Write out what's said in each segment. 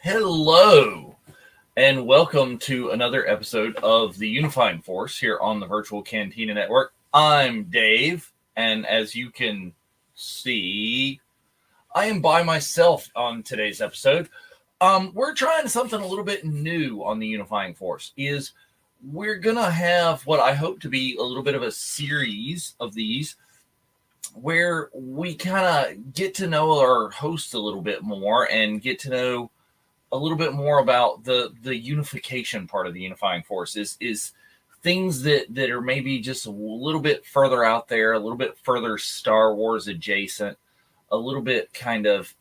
Hello, and welcome to another episode of the Unifying Force here on the Virtual Cantina Network. I'm Dave, and as you can see, I am by myself on today's episode. We're trying something a little bit new on the Unifying Force. We're going to have what I hope to be a little bit of a series of these where we kind of get to know our hosts a little bit more and get to know a little bit more about the unification part of the Unifying Force is things that are maybe just a little bit further out there, a little bit further Star Wars adjacent, a little bit kind of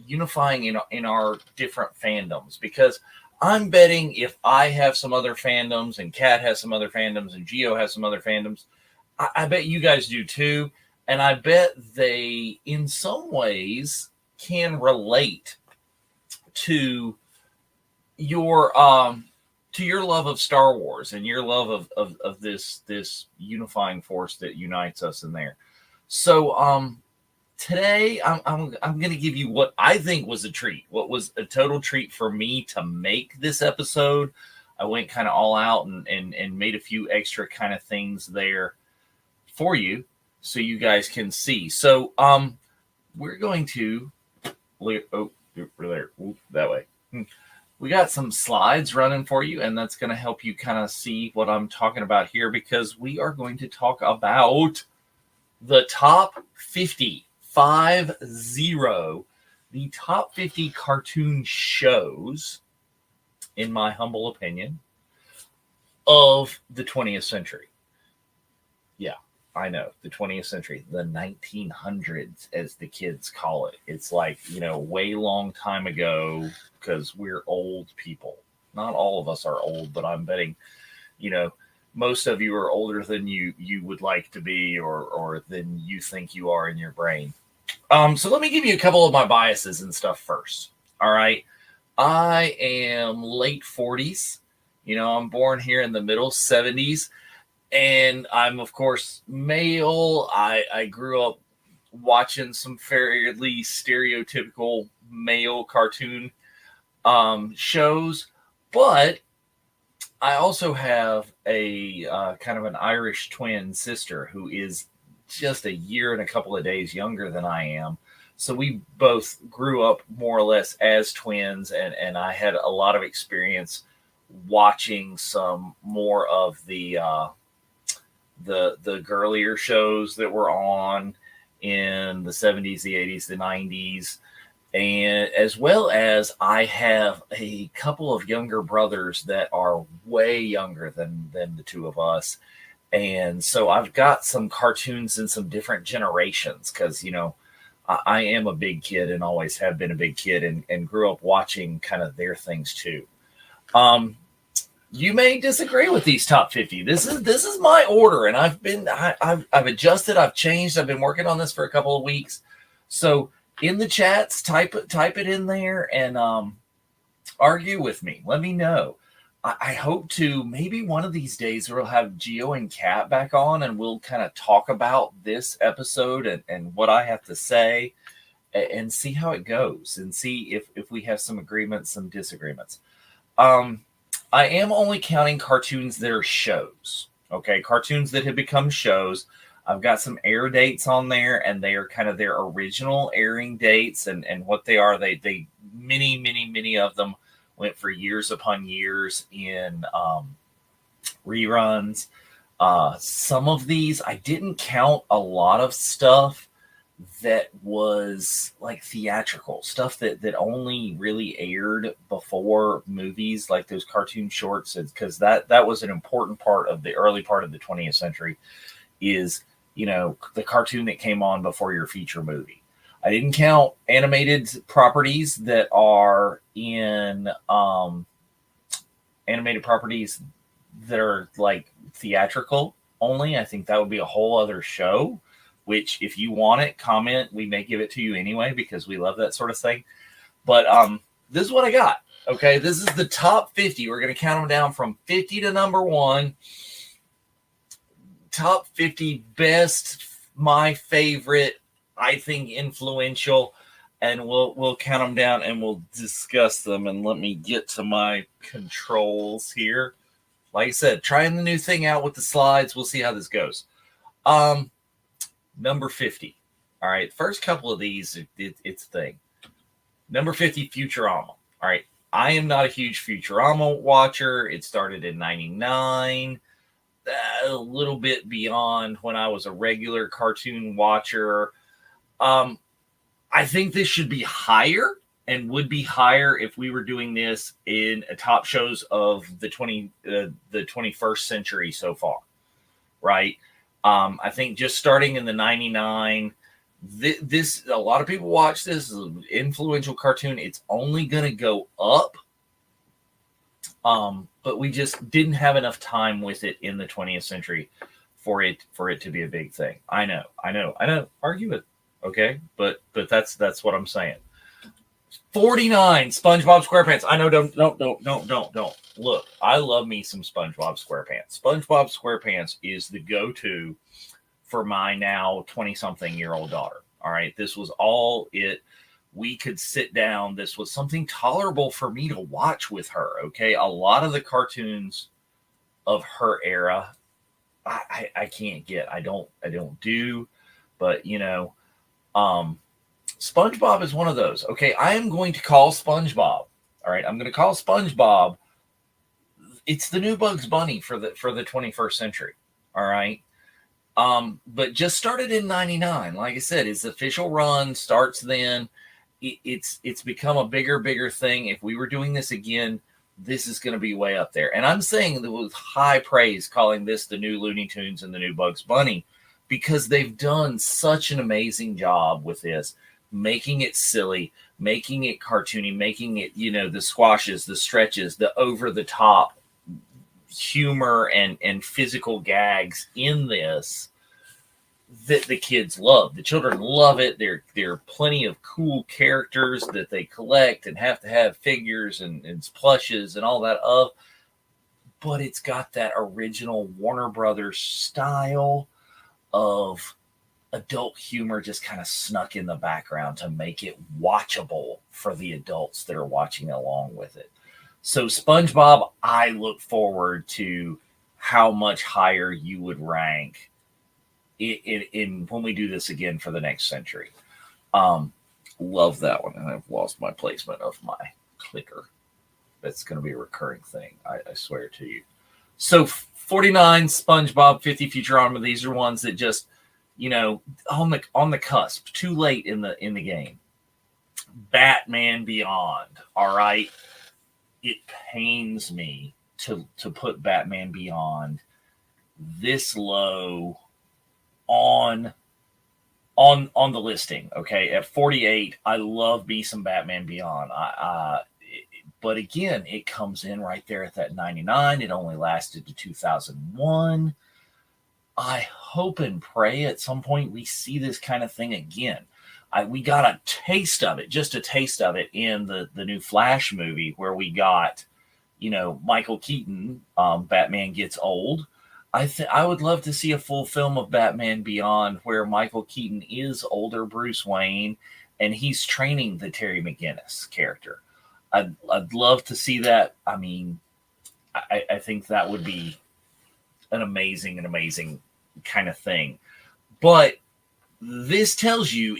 unifying in our different fandoms. Because I'm betting if I have some other fandoms and Kat has some other fandoms and Geo has some other fandoms, I bet you guys do too. And I bet they, in some ways, can relate to your love of Star Wars and your love of this unifying force that unites us in there. So today I'm going to give you what I think was a treat, what was a total treat for me to make this episode. I went kind of all out and made a few extra kind of things there for you so you guys can see. So we're going to that way. We got some slides running for you, and that's going to help you kind of see what I'm talking about here, because we are going to talk about the top 50, the top 50 cartoon shows, in my humble opinion, of the 20th century. Yeah. I know, the 20th century, the 1900s, as the kids call it. It's like, way long time ago, because we're old people. Not all of us are old, but I'm betting, most of you are older than you would like to be or than you think you are in your brain. So let me give you a couple of my biases and stuff first. All right. I am late 40s. I'm born here in the middle 70s. And I'm, of course, male. I grew up watching some fairly stereotypical male cartoon shows. But I also have a kind of an Irish twin sister who is just a year and a couple of days younger than I am. So we both grew up more or less as twins. And I had a lot of experience watching some more of the girlier shows that were on in the 70s, the 80s, the 90s, and as well as I have a couple of younger brothers that are way younger than the two of us. And so I've got some cartoons in some different generations because, I am a big kid and always have been a big kid and grew up watching kind of their things too. You may disagree with these top 50. This is my order, and I've adjusted, I've changed, I've been working on this for a couple of weeks. So in the chats, type it in there and argue with me. Let me know. I hope to maybe one of these days we'll have Geo and Kat back on, and we'll kind of talk about this episode and what I have to say, and see how it goes, and see if we have some agreements, some disagreements. I am only counting cartoons that are shows. Okay, cartoons that have become shows. I've got some air dates on there, and they are kind of their original airing dates and what they are. They many of them went for years upon years in reruns. Some of these, I didn't count a lot of stuff that was like theatrical stuff that only really aired before movies, like those cartoon shorts, because that was an important part of the early part of the 20th century, is the cartoon that came on before your feature movie. I didn't count animated properties that are in animated properties that are like theatrical only. I think that would be a whole other show, which if you want it, comment. We may give it to you anyway because we love that sort of thing. But this is what I got. Okay, this is the top 50. We're going to count them down from 50 to number 1. Top 50 best, my favorite, I think influential, and we'll count them down and we'll discuss them. And let me get to my controls here. Like I said, trying the new thing out with the slides. We'll see how this goes. Number 50. All right, first couple of these, it's a thing. Number 50, Futurama. All right, I am not a huge Futurama watcher. It started in 99. A little bit beyond when I was a regular cartoon watcher. I think this should be higher and would be higher if we were doing this in top shows of the 21st century so far, right? I think just starting in the 99, this a lot of people watch this. This is an influential cartoon. It's only going to go up. But we just didn't have enough time with it in the 20th century for it to be a big thing. I know. Argue it, okay? But that's what I'm saying. 49, SpongeBob SquarePants. I know. Don't. Look, I love me some SpongeBob SquarePants. SpongeBob SquarePants is the go-to for my now 20-something-year-old daughter. All right, this was all it. We could sit down. This was something tolerable for me to watch with her. Okay. A lot of the cartoons of her era, I can't get, I don't do, but SpongeBob is one of those. Okay. I am going to call SpongeBob. All right. I'm going to call SpongeBob. It's the new Bugs Bunny for the 21st century. All right. But just started in 99. Like I said, his official run starts then. It's become a bigger thing. If we were doing this again, this is going to be way up there. And I'm saying that with high praise, calling this the new Looney Tunes and the new Bugs Bunny, because they've done such an amazing job with this, making it silly, making it cartoony, making it, the squashes, the stretches, the over-the-top humor and physical gags in this that the kids love. The children love it. There are plenty of cool characters that they collect and have to have figures and plushes and all that of. But it's got that original Warner Brothers style of adult humor just kind of snuck in the background to make it watchable for the adults that are watching along with it. So SpongeBob, I look forward to how much higher you would rank in when we do this again for the next century. Love that one. And I've lost my placement of my clicker. That's going to be a recurring thing. I swear to you. So 49 SpongeBob, 50 Futurama. These are ones that just, on the cusp, too late in the game. Batman Beyond. All right. It pains me to put Batman Beyond this low on the listing. Okay, at 48, I love me some Batman Beyond. But again, it comes in right there at that 99. It only lasted to 2001. I hope and pray at some point we see this kind of thing again. We got a taste of it, just a taste of it in the new Flash movie where we got, Michael Keaton, Batman Gets Old. I would love to see a full film of Batman Beyond where Michael Keaton is older Bruce Wayne and he's training the Terry McGinnis character. I'd love to see that. I mean, I think that would be an amazing kind of thing. But this tells you,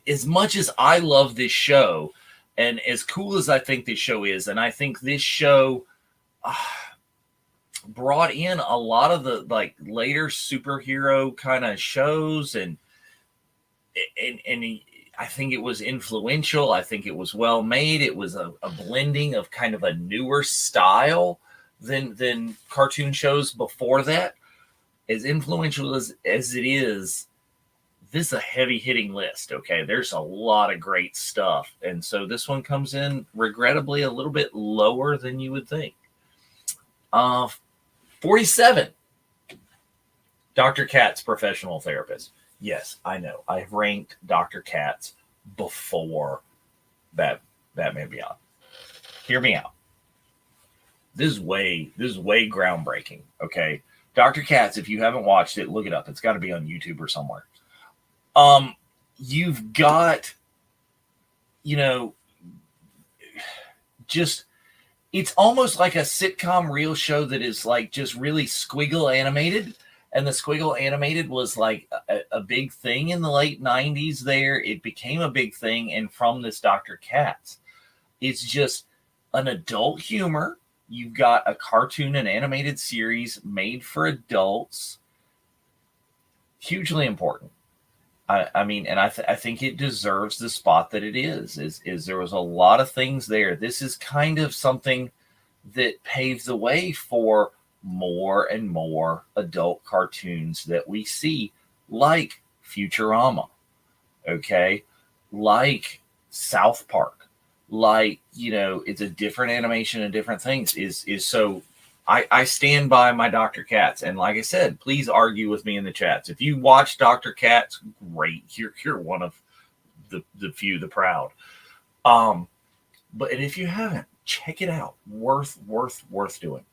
as much as I love this show and as cool as I think this show is, and I think this show brought in a lot of the like later superhero kind of shows, and I think it was influential. I think it was well made. It was a blending of kind of a newer style than cartoon shows before that. As influential as it is, this is a heavy hitting list. Okay, there's a lot of great stuff, and so this one comes in regrettably a little bit lower than you would think. 47. Dr. Katz, professional therapist. Yes, I know. I've ranked Dr. Katz before Batman Beyond. Hear me out. This is way groundbreaking. Okay, Dr. Katz. If you haven't watched it, look it up. It's got to be on YouTube or somewhere. You've got, just it's almost like a sitcom real show that is like just really squiggle animated. And the squiggle animated was like a big thing in the late 90s there. It became a big thing. And from this Dr. Katz, it's just an adult humor. You've got a cartoon and animated series made for adults. Hugely important. I mean, and I think it deserves the spot that it is there was a lot of things there. This is kind of something that paves the way for more and more adult cartoons that we see, like Futurama, okay, like South Park, like, it's a different animation and different things. Is so I stand by my Dr. Katz, and like I said, please argue with me in the chats. If you watch Dr. Katz, great, you're one of the few, the proud. But if you haven't, check it out. Worth doing.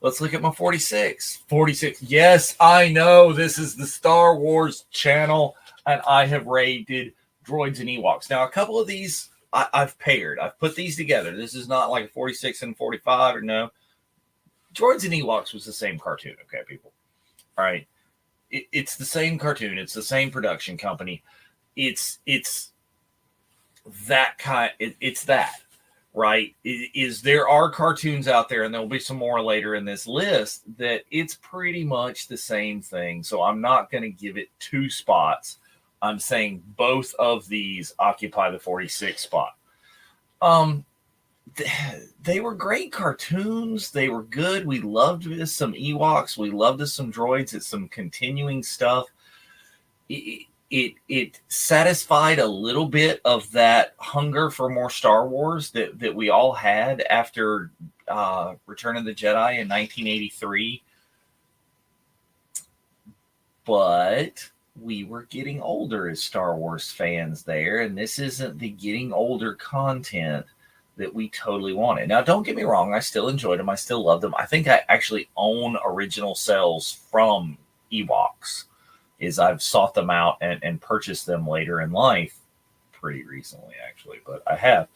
Let's look at my 46. 46. Yes, I know this is the Star Wars channel, and I have rated Droids and Ewoks. Now, a couple of these I've paired. I've put these together. This is not like a 46 and 45, or no. Droids and Ewoks was the same cartoon, okay, people? All right. It's the same cartoon. It's the same production company. It's that kind. It's that. Right, there are cartoons out there, and there'll be some more later in this list, that it's pretty much the same thing. So I'm not going to give it 2 spots. I'm saying both of these occupy the 46 spot. They were great cartoons. They were good. We loved this, some Ewoks. We loved this, some droids. It's some continuing stuff. It satisfied a little bit of that hunger for more Star Wars that we all had after Return of the Jedi in 1983. But we were getting older as Star Wars fans there, and this isn't the getting older content that we totally wanted. Now, don't get me wrong. I still enjoyed them. I still love them. I think I actually own original cells from Ewoks. I've sought them out and purchased them later in life, pretty recently actually, but I have.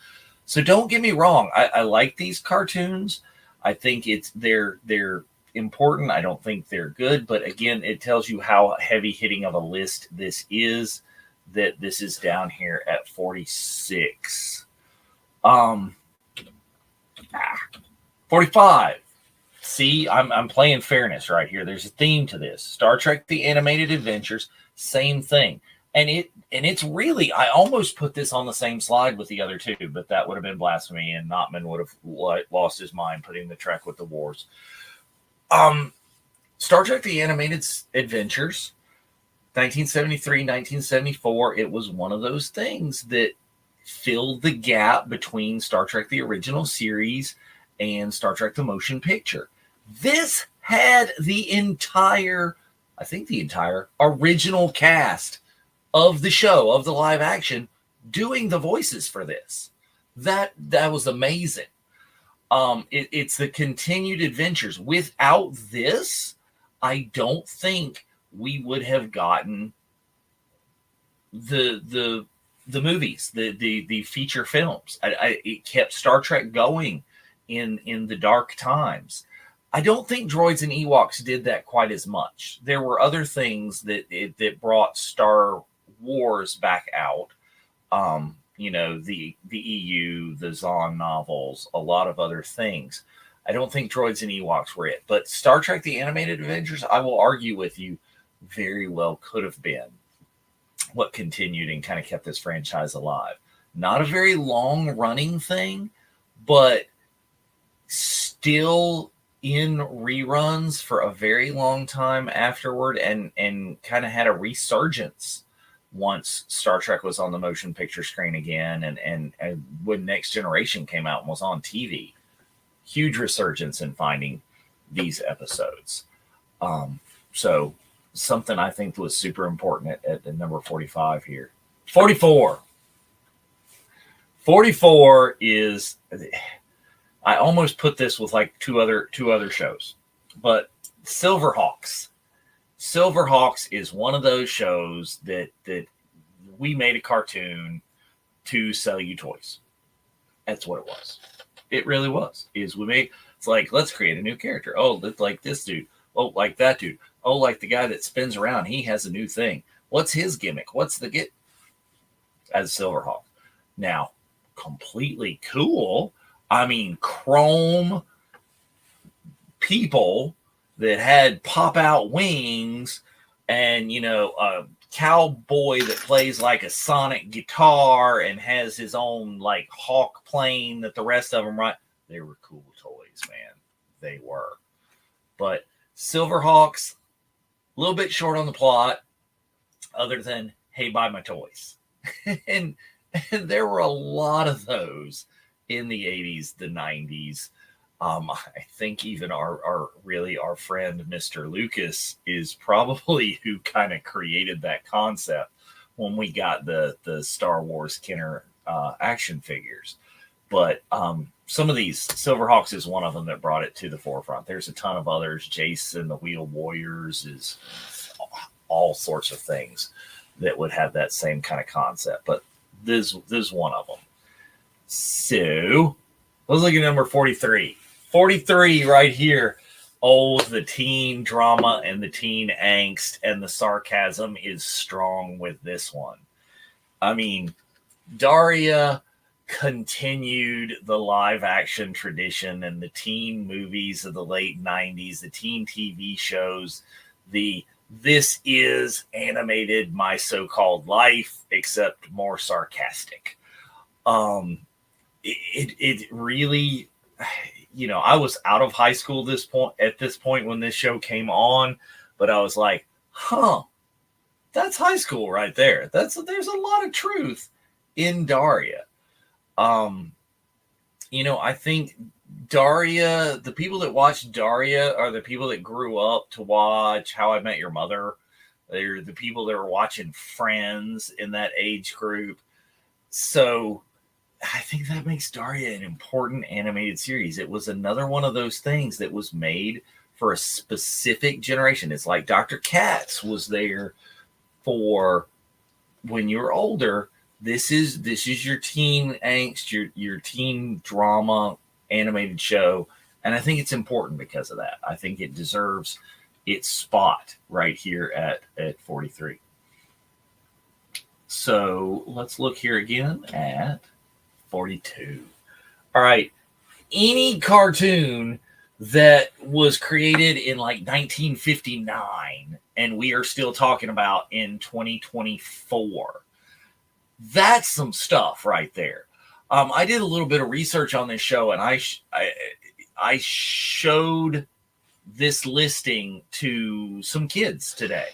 So don't get me wrong. I like these cartoons. I think they're important. I don't think they're good, but again, it tells you how heavy hitting of a list this is, that this is down here at 46. 45. See, I'm playing fairness right here. There's a theme to this. Star Trek: The Animated Adventures, same thing. And it's really, I almost put this on the same slide with the other two, but that would have been blasphemy, and Notman would have lost his mind putting the Trek with the Wars. Star Trek: The Animated Adventures, 1973, 1974, it was one of those things that filled the gap between Star Trek: The Original Series and Star Trek: The Motion Picture. This had the entire original cast of the show, of the live action, doing the voices for this. That was amazing. It's the continued adventures. Without this, I don't think we would have gotten the movies, the feature films. It kept Star Trek going in the dark times. I don't think Droids and Ewoks did that quite as much. There were other things that brought Star Wars back out. The EU, the Zahn novels, a lot of other things. I don't think droids and Ewoks were it. But Star Trek The Animated Adventures, I will argue with you, very well could have been what continued and kind of kept this franchise alive. Not a very long running thing, but still in reruns for a very long time afterward, and kind of had a resurgence once Star Trek was on the motion picture screen again, and when Next Generation came out and was on TV. Huge resurgence in finding these episodes. So something I think was super important at the number 45 here. 44. 44 is, I almost put this with like two other shows, but Silverhawks. Silverhawks is one of those shows that we made a cartoon to sell you toys. That's what it was. It really was. It's like, let's create a new character. Oh, like this dude. Oh, like that dude. Oh, like the guy that spins around. He has a new thing. What's his gimmick? What's the get? As Silverhawk. Now, completely cool. I mean, chrome people that had pop out wings, and a cowboy that plays like a sonic guitar and has his own like hawk plane that the rest of them ride. They were cool toys, man. They were. But Silverhawks, a little bit short on the plot, other than, hey, buy my toys. and there were a lot of those in the 80s, the 90s. I think even our friend Mr. Lucas is probably who kind of created that concept when we got the Star Wars Kenner action figures. But some of these, Silverhawks is one of them that brought it to the forefront. There's a ton of others. Jason, the Wheel Warriors, is all sorts of things that would have that same kind of concept. But this is one of them. So let's look at number 43. 43 right here. Oh, the teen drama and the teen angst and the sarcasm is strong with this one. I mean, Daria continued the live action tradition and the teen movies of the late 90s, the teen TV shows, this is animated My So-Called Life, except more sarcastic. It really, I was out of high school at this point when this show came on, but I was like, that's high school right there. There's a lot of truth in Daria. I think Daria, the people that watch Daria are the people that grew up to watch How I Met Your Mother. They're the people that were watching Friends in that age group. So I think that makes Daria an important animated series. It was another one of those things that was made for a specific generation. It's like Dr. Katz was there for when you're older. This is your teen angst, your teen drama animated show. And I think it's important because of that. I think it deserves its spot right here at 43. So let's look here again at 42. All right. Any cartoon that was created in like 1959 and we are still talking about in 2024. That's some stuff right there. I did a little bit of research on this show, and I showed this listing to some kids today.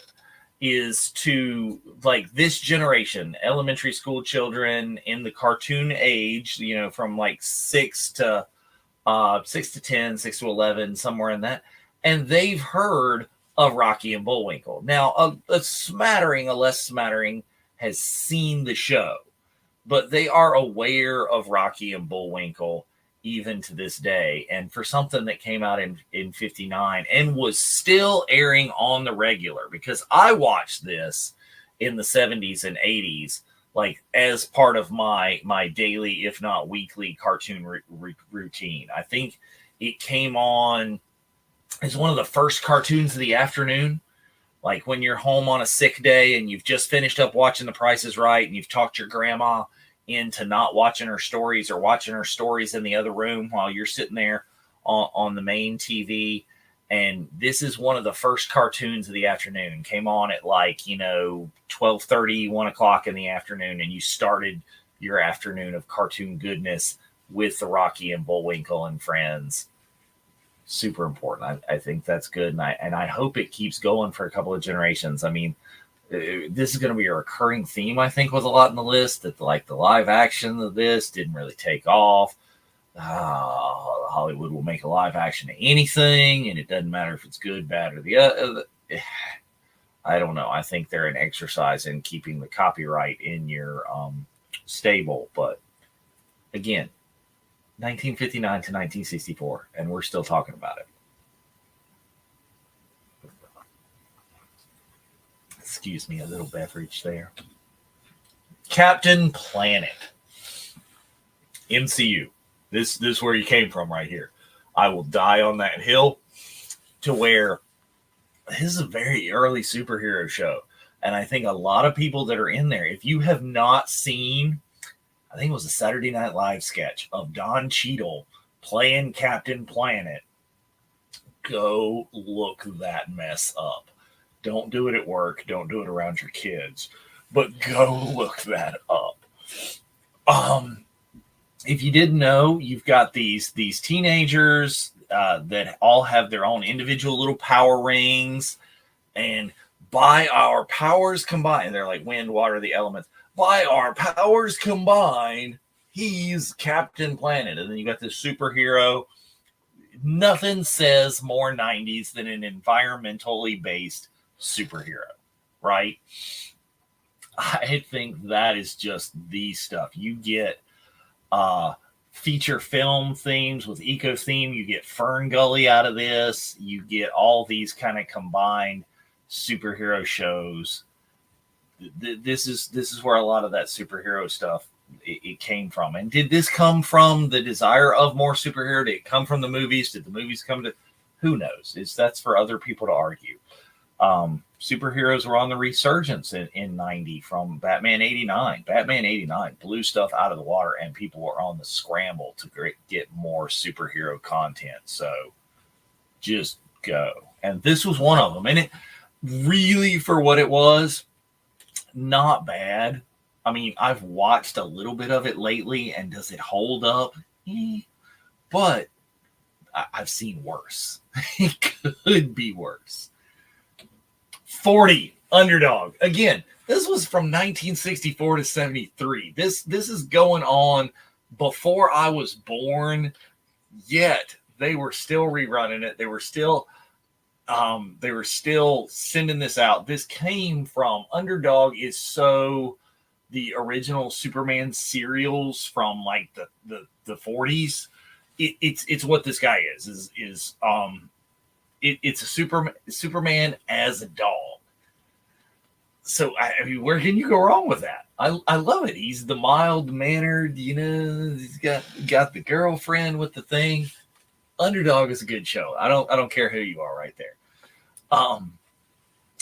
Is to like this generation, elementary school children in the cartoon age, from like 6 to 10, 6 to 11, somewhere in that, and they've heard of Rocky and Bullwinkle. Now, a less smattering has seen the show, but they are aware of Rocky and Bullwinkle even to this day. And for something that came out in 59 and was still airing on the regular, because I watched this in the 70s and 80s, like as part of my daily, if not weekly, cartoon routine. I think it came on as one of the first cartoons of the afternoon. Like when you're home on a sick day and you've just finished up watching The Price is Right and you've talked your grandma into not watching her stories or watching her stories in the other room while you're sitting there on the main TV. And this is one of the first cartoons of the afternoon. Came on at 12:30, 1 o'clock in the afternoon, and you started your afternoon of cartoon goodness with the Rocky and Bullwinkle and Friends. Super important. I think that's good, and I hope it keeps going for a couple of generations. I mean, this is going to be a recurring theme, I think, with a lot in the list, that the live action of this didn't really take off. Hollywood will make a live action of anything, and it doesn't matter if it's good, bad, or the other. I don't know. I think they're an exercise in keeping the copyright in your stable. But again, 1959 to 1964, and we're still talking about it. Excuse me, a little beverage there. Captain Planet. MCU. This is where you came from right here. I will die on that hill, to where this is a very early superhero show. And I think a lot of people that are in there, if you have not seen, I think it was a Saturday Night Live sketch of Don Cheadle playing Captain Planet, go look that mess up. Don't do it at work. Don't do it around your kids. But go look that up. If you didn't know, you've got these teenagers that all have their own individual little power rings, and by our powers combined, they're like wind, water, the elements. By our powers combined, he's Captain Planet. And then you got this superhero. Nothing says more 90s than an environmentally based superhero, right? I think that is just the stuff. You get feature film themes with eco theme. You get Fern Gully out of this. You get all these kind of combined superhero shows. This is where a lot of that superhero stuff it came from. And did this come from the desire of more superhero? Did it come from the movies? Did the movies come to? Who knows? That's for other people to argue. Superheroes were on the resurgence in 90 from Batman 89. Batman 89 blew stuff out of the water, and people were on the scramble to get more superhero content. So just go. And this was one of them. And it really, for what it was, not bad. I mean, I've watched a little bit of it lately, and does it hold up? But I've seen worse. It could be worse. 40, Underdog. Again, this was from 1964 to 73. This is going on before I was born, yet they were still rerunning it. They were still sending this out. This came from Underdog is the original Superman serials from like the 40s. It's what this guy is it's a Superman as a dog. So I mean, where can you go wrong with that? I love it. He's the mild mannered, he's got the girlfriend with the thing. Underdog is a good show. I don't care who you are right there.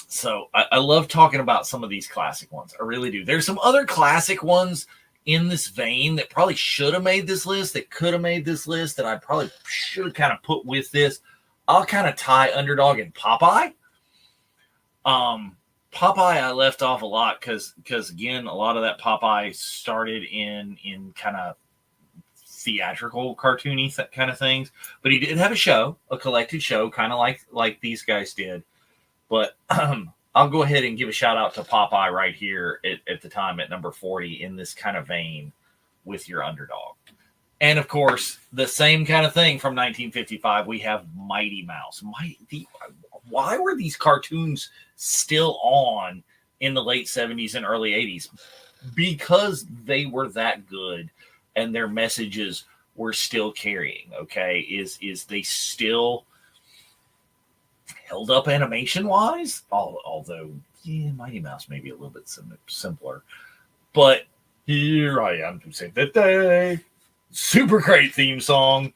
So I love talking about some of these classic ones. I really do. There's some other classic ones in this vein that probably should have made this list, that could have made this list, that I probably should have kind of put with this. I'll kind of tie Underdog and Popeye. Popeye I left off a lot because again, a lot of that Popeye started in kind of theatrical, cartoony kind of things. But he did have a show, a collected show, kind of like these guys did. But I'll go ahead and give a shout out to Popeye right here at the time at number 40 in this kind of vein with your Underdog. And of course, the same kind of thing from 1955, we have Mighty Mouse. Why were these cartoons still on in the late 70s and early 80s? Because they were that good and their messages were still carrying, okay? Is they still held up animation-wise? Although, Mighty Mouse may be a little bit simpler. But here I am to say that day. Super great theme song.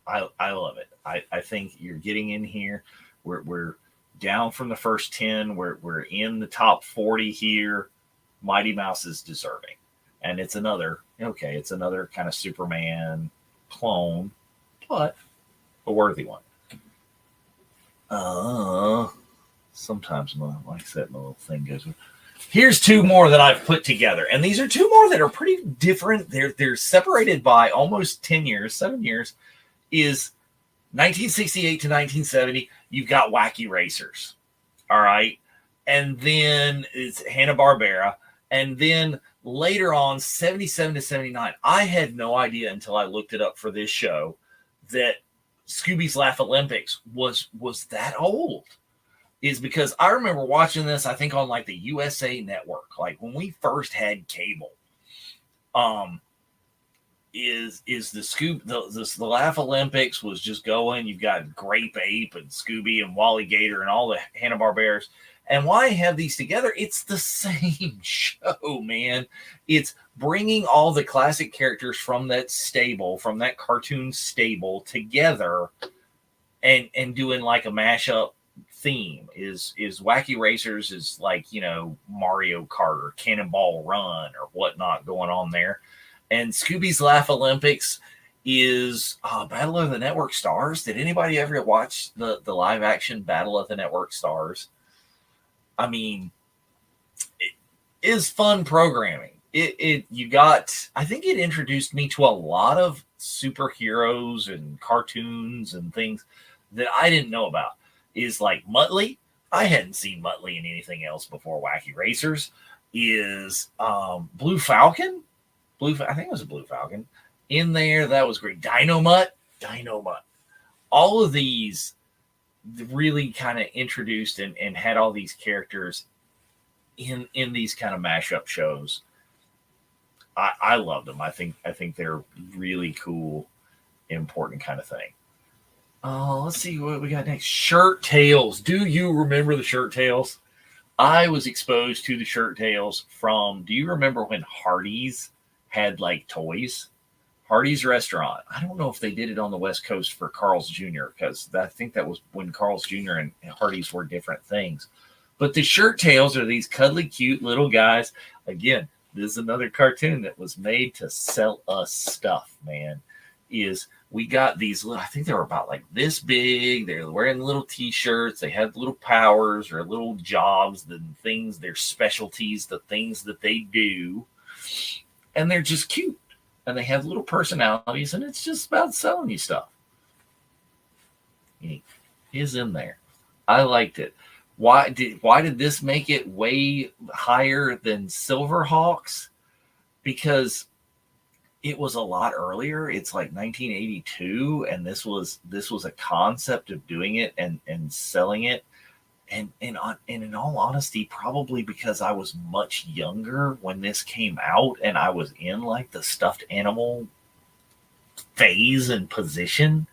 I love it. I think you're getting in here. We're down from the first 10. We're in the top 40 here. Mighty Mouse is deserving. And it's another kind of Superman clone, but a worthy one. Sometimes like I said, my little thing goes. Here's two more that I've put together, and these are two more that are pretty different. They're separated by almost 10 years, 7 years. Is 1968 to 1970. You've got Wacky Racers, all right, and then it's Hanna-Barbera, and then later on 77 to 79. I had no idea until I looked it up for this show that Scooby's Laugh Olympics was that old. Is because I remember watching this, I think on like the USA Network, like when we first had cable. Is the Laugh Olympics was just going. You've got Grape Ape and Scooby and Wally Gator and all the Hanna-Barberas. And why I have these together? It's the same show, man. It's bringing all the classic characters from that stable, from that cartoon stable together and doing like a mashup theme. Is Wacky Racers is like, Mario Kart or Cannonball Run or whatnot going on there. And Scooby's Laugh Olympics is Battle of the Network Stars. Did anybody ever watch the live action Battle of the Network Stars? I mean, it is fun programming. I think it introduced me to a lot of superheroes and cartoons and things that I didn't know about. Is like Muttley. I hadn't seen Muttley in anything else before Wacky Racers. Is Blue Falcon. I think it was a Blue Falcon in there. That was great. Dynamut. All of these really kind of introduced and had all these characters in these kind of mashup shows. I love them. I think they're really cool, important kind of thing. Let's see what we got next. Shirt Tails. Do you remember the Shirt Tails? I was exposed to the Shirt Tails from, do you remember when Hardee's had like toys? Hardee's restaurant. I don't know if they did it on the West Coast for Carl's Jr. because I think that was when Carl's Jr. and Hardee's were different things. But the Shirt Tails are these cuddly, cute little guys. Again, this is another cartoon that was made to sell us stuff, man. We got these little, I think they were about like this big. They're wearing little t-shirts. They had little powers or little jobs, the things, their specialties, the things that they do. And they're just cute. And they have little personalities, and it's just about selling you stuff. He is in there. I liked it. Why did this make it way higher than Silverhawks? Because it was a lot earlier. It's like 1982, and this was a concept of doing it and selling it. And in all honesty, probably because I was much younger when this came out, and I was in like the stuffed animal phase and position.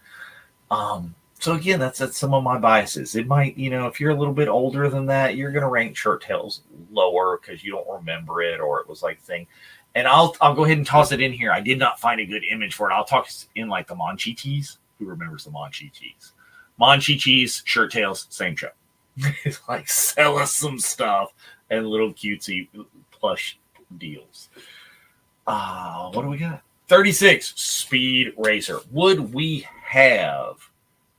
So again, that's some of my biases. It might, if you're a little bit older than that, you're going to rank Shirt Tails lower because you don't remember it, or it was like thing. And I'll go ahead and toss it in here. I did not find a good image for it. I'll talk in like the Monchi-Cheese. Who remembers the Monchi-Cheese? Monchi-Cheese, Shirt Tails, same show. It's like sell us some stuff and little cutesy plush deals. What do we got? 36, Speed Racer. Would we have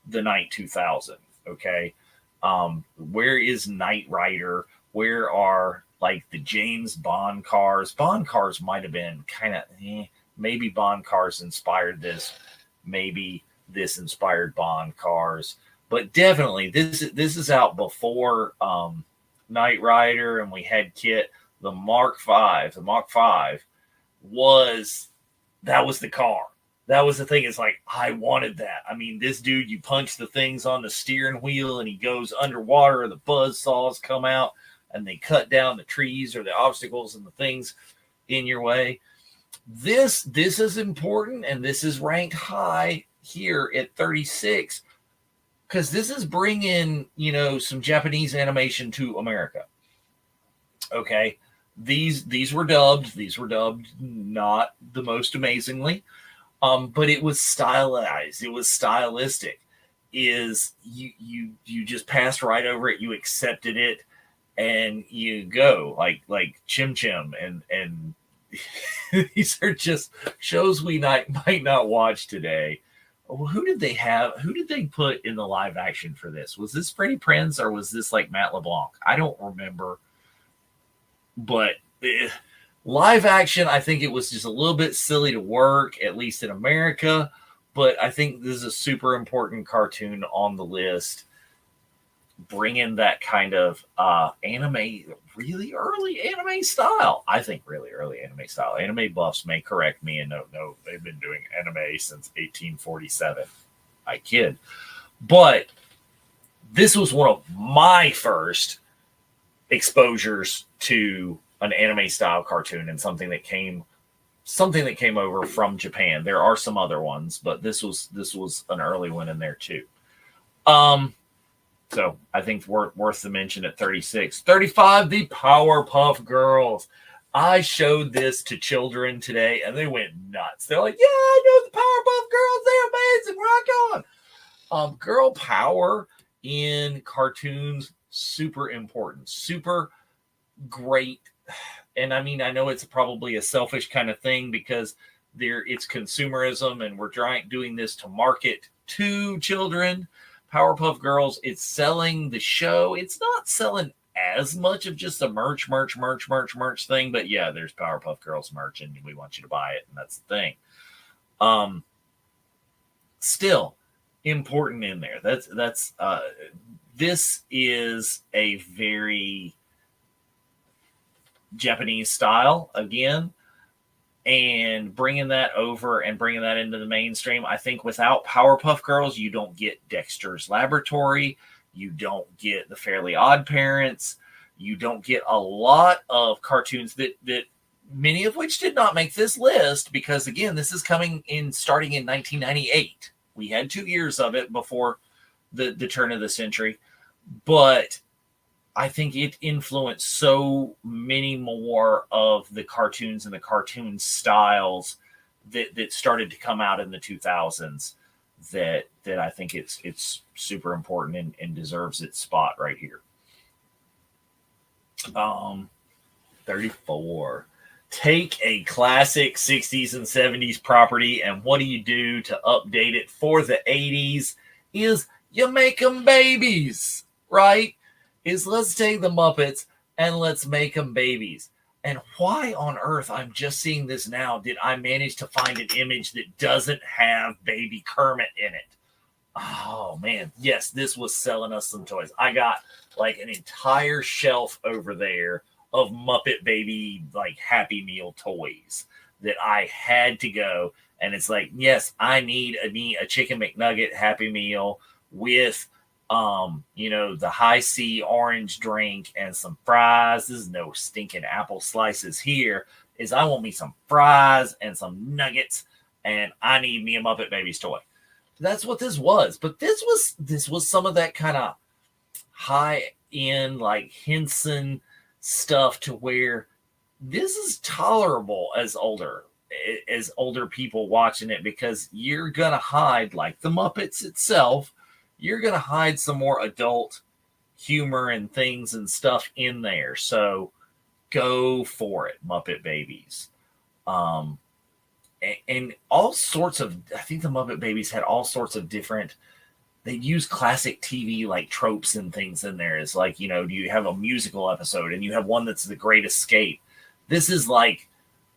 the Night 2000? Okay. Where is Knight Rider? Where are like the James Bond cars? Bond cars might have been kind of maybe Bond cars inspired this. Maybe this inspired Bond cars. But definitely, this is out before Knight Rider, and we had Kit. The Mark V. The Mark V was the car. That was the thing. It's like, I wanted that. I mean, this dude, you punch the things on the steering wheel, and he goes underwater. The buzz saws come out, and they cut down the trees or the obstacles and the things in your way. This is important, and this is ranked high here at 36. Because this is bringing, some Japanese animation to America. Okay, these were dubbed. These were dubbed not the most amazingly, but it was stylized. It was stylistic. You just passed right over it. You accepted it, and you go like Chim Chim and these are just shows we might not watch today. Well, who did they have? Who did they put in the live action for this? Was this Freddie Prinze or was this like Matt LeBlanc? I don't remember. But live action, I think it was just a little bit silly to work, at least in America. But I think this is a super important cartoon on the list. Bringing that kind of anime, really early anime style. I think really early anime style. Anime buffs may correct me and no, they've been doing anime since 1847. I kid. But this was one of my first exposures to an anime style cartoon and something that came over from Japan. There are some other ones, but this was an early one in there too. So I think worth the mention at 36. 35, the Powerpuff Girls. I showed this to children today and they went nuts. They're like, yeah, I know the Powerpuff Girls. They're amazing. Rock on. Girl power in cartoons, super important, super great. And I mean, I know it's probably a selfish kind of thing because it's consumerism and we're doing this to market to children. Powerpuff Girls, it's selling the show. It's not selling as much of just a merch thing, but yeah, there's Powerpuff Girls merch and we want you to buy it, and that's the thing. Still important in there. This is a very Japanese style again, and bringing that over and bringing that into the mainstream. I think without Powerpuff Girls, you don't get Dexter's Laboratory, you don't get the Fairly Odd Parents, you don't get a lot of cartoons that many of which did not make this list because again, this is starting in 1998. We had 2 years of it before the turn of the century, but I think it influenced so many more of the cartoons and the cartoon styles that started to come out in the 2000s that I think it's super important and deserves its spot right here. 34. Take a classic 60s and 70s property, and what do you do to update it for the 80s? Is you make them babies, right? Let's take the Muppets and let's make them babies. And why on earth, I'm just seeing this now, did I manage to find an image that doesn't have baby Kermit in it? Oh, man. Yes, this was selling us some toys. I got like an entire shelf over there of Muppet Baby, like Happy Meal toys that I had to go. And it's like, yes, I need a Chicken McNugget Happy Meal with the high C orange drink and some fries. This is no stinking apple slices here. I want me some fries and some nuggets, and I need me a Muppet Babies toy. That's what this was. But this was some of that kind of high end, like Henson stuff to where this is tolerable as older people watching it, because you're gonna hide, like the Muppets itself, you're going to hide some more adult humor and things and stuff in there. So go for it, Muppet Babies. And all sorts of, I think the Muppet Babies had all sorts of different, they use classic TV like tropes and things in there. It's like, you have a musical episode and you have one that's The Great Escape. This is like,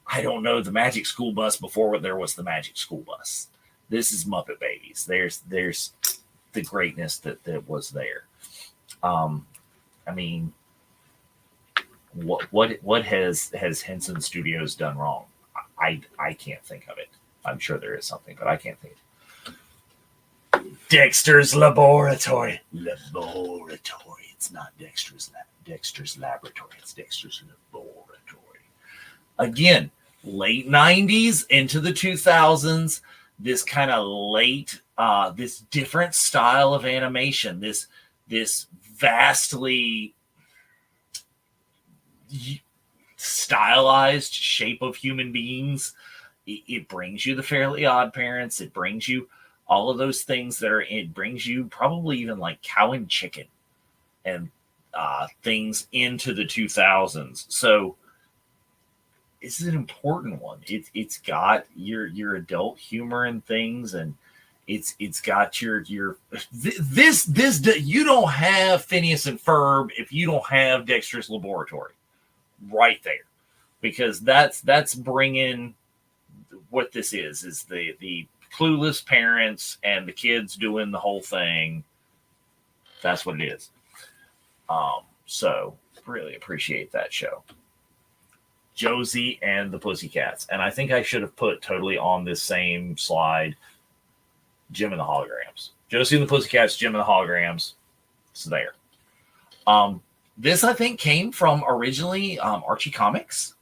I don't know, the Magic School Bus before there was the Magic School Bus. This is Muppet Babies. There's the greatness that was there. I mean, what has Henson Studios done wrong? I can't think of it. I'm sure there is something, but I can't think. Dexter's Laboratory. It's not Dexter's Laboratory. It's Dexter's Laboratory. Again, late 90s into the 2000s. This kind of late, this different style of animation, this vastly stylized shape of human beings. It brings you the Fairly Odd Parents. It brings you all of those things it brings you probably even like Cow and Chicken and things into the 2000s. So it's an important one. It's got your adult humor and things, and it's got your this you don't have Phineas and Ferb if you don't have Dexter's Laboratory right there, because that's bringing what this is the clueless parents and the kids doing the whole thing. That's what it is. So really appreciate that show. Josie and the Pussycats. And I think I should have put totally on this same slide Jim and the Holograms. Josie and the Pussycats, Jim and the Holograms. It's there. This, I think, came from originally Archie Comics.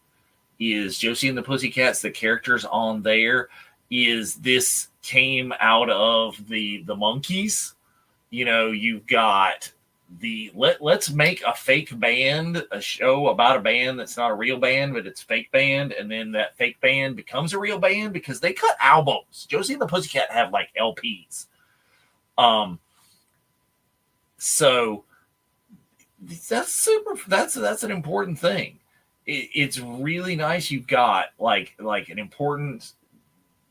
Is Josie and the Pussycats, the characters on there, is this came out of the Monkees. You've got let's make a fake band, a show about a band that's not a real band, but it's a fake band, and then that fake band becomes a real band because they cut albums. Josie and the Pussycat have like LPs. So that's super. That's an important thing. It's really nice. You've got like an important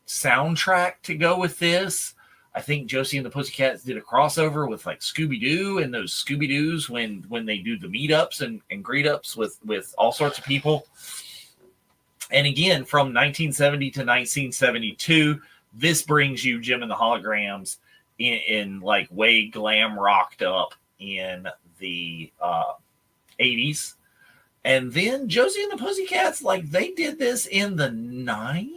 soundtrack to go with this. I think Josie and the Pussycats did a crossover with like Scooby-Doo and those Scooby-Doos when they do the meetups and greet-ups with all sorts of people. And again, from 1970 to 1972, this brings you Jim and the Holograms in like way glam rocked up in the 80s. And then Josie and the Pussycats, like they did this in the 90s,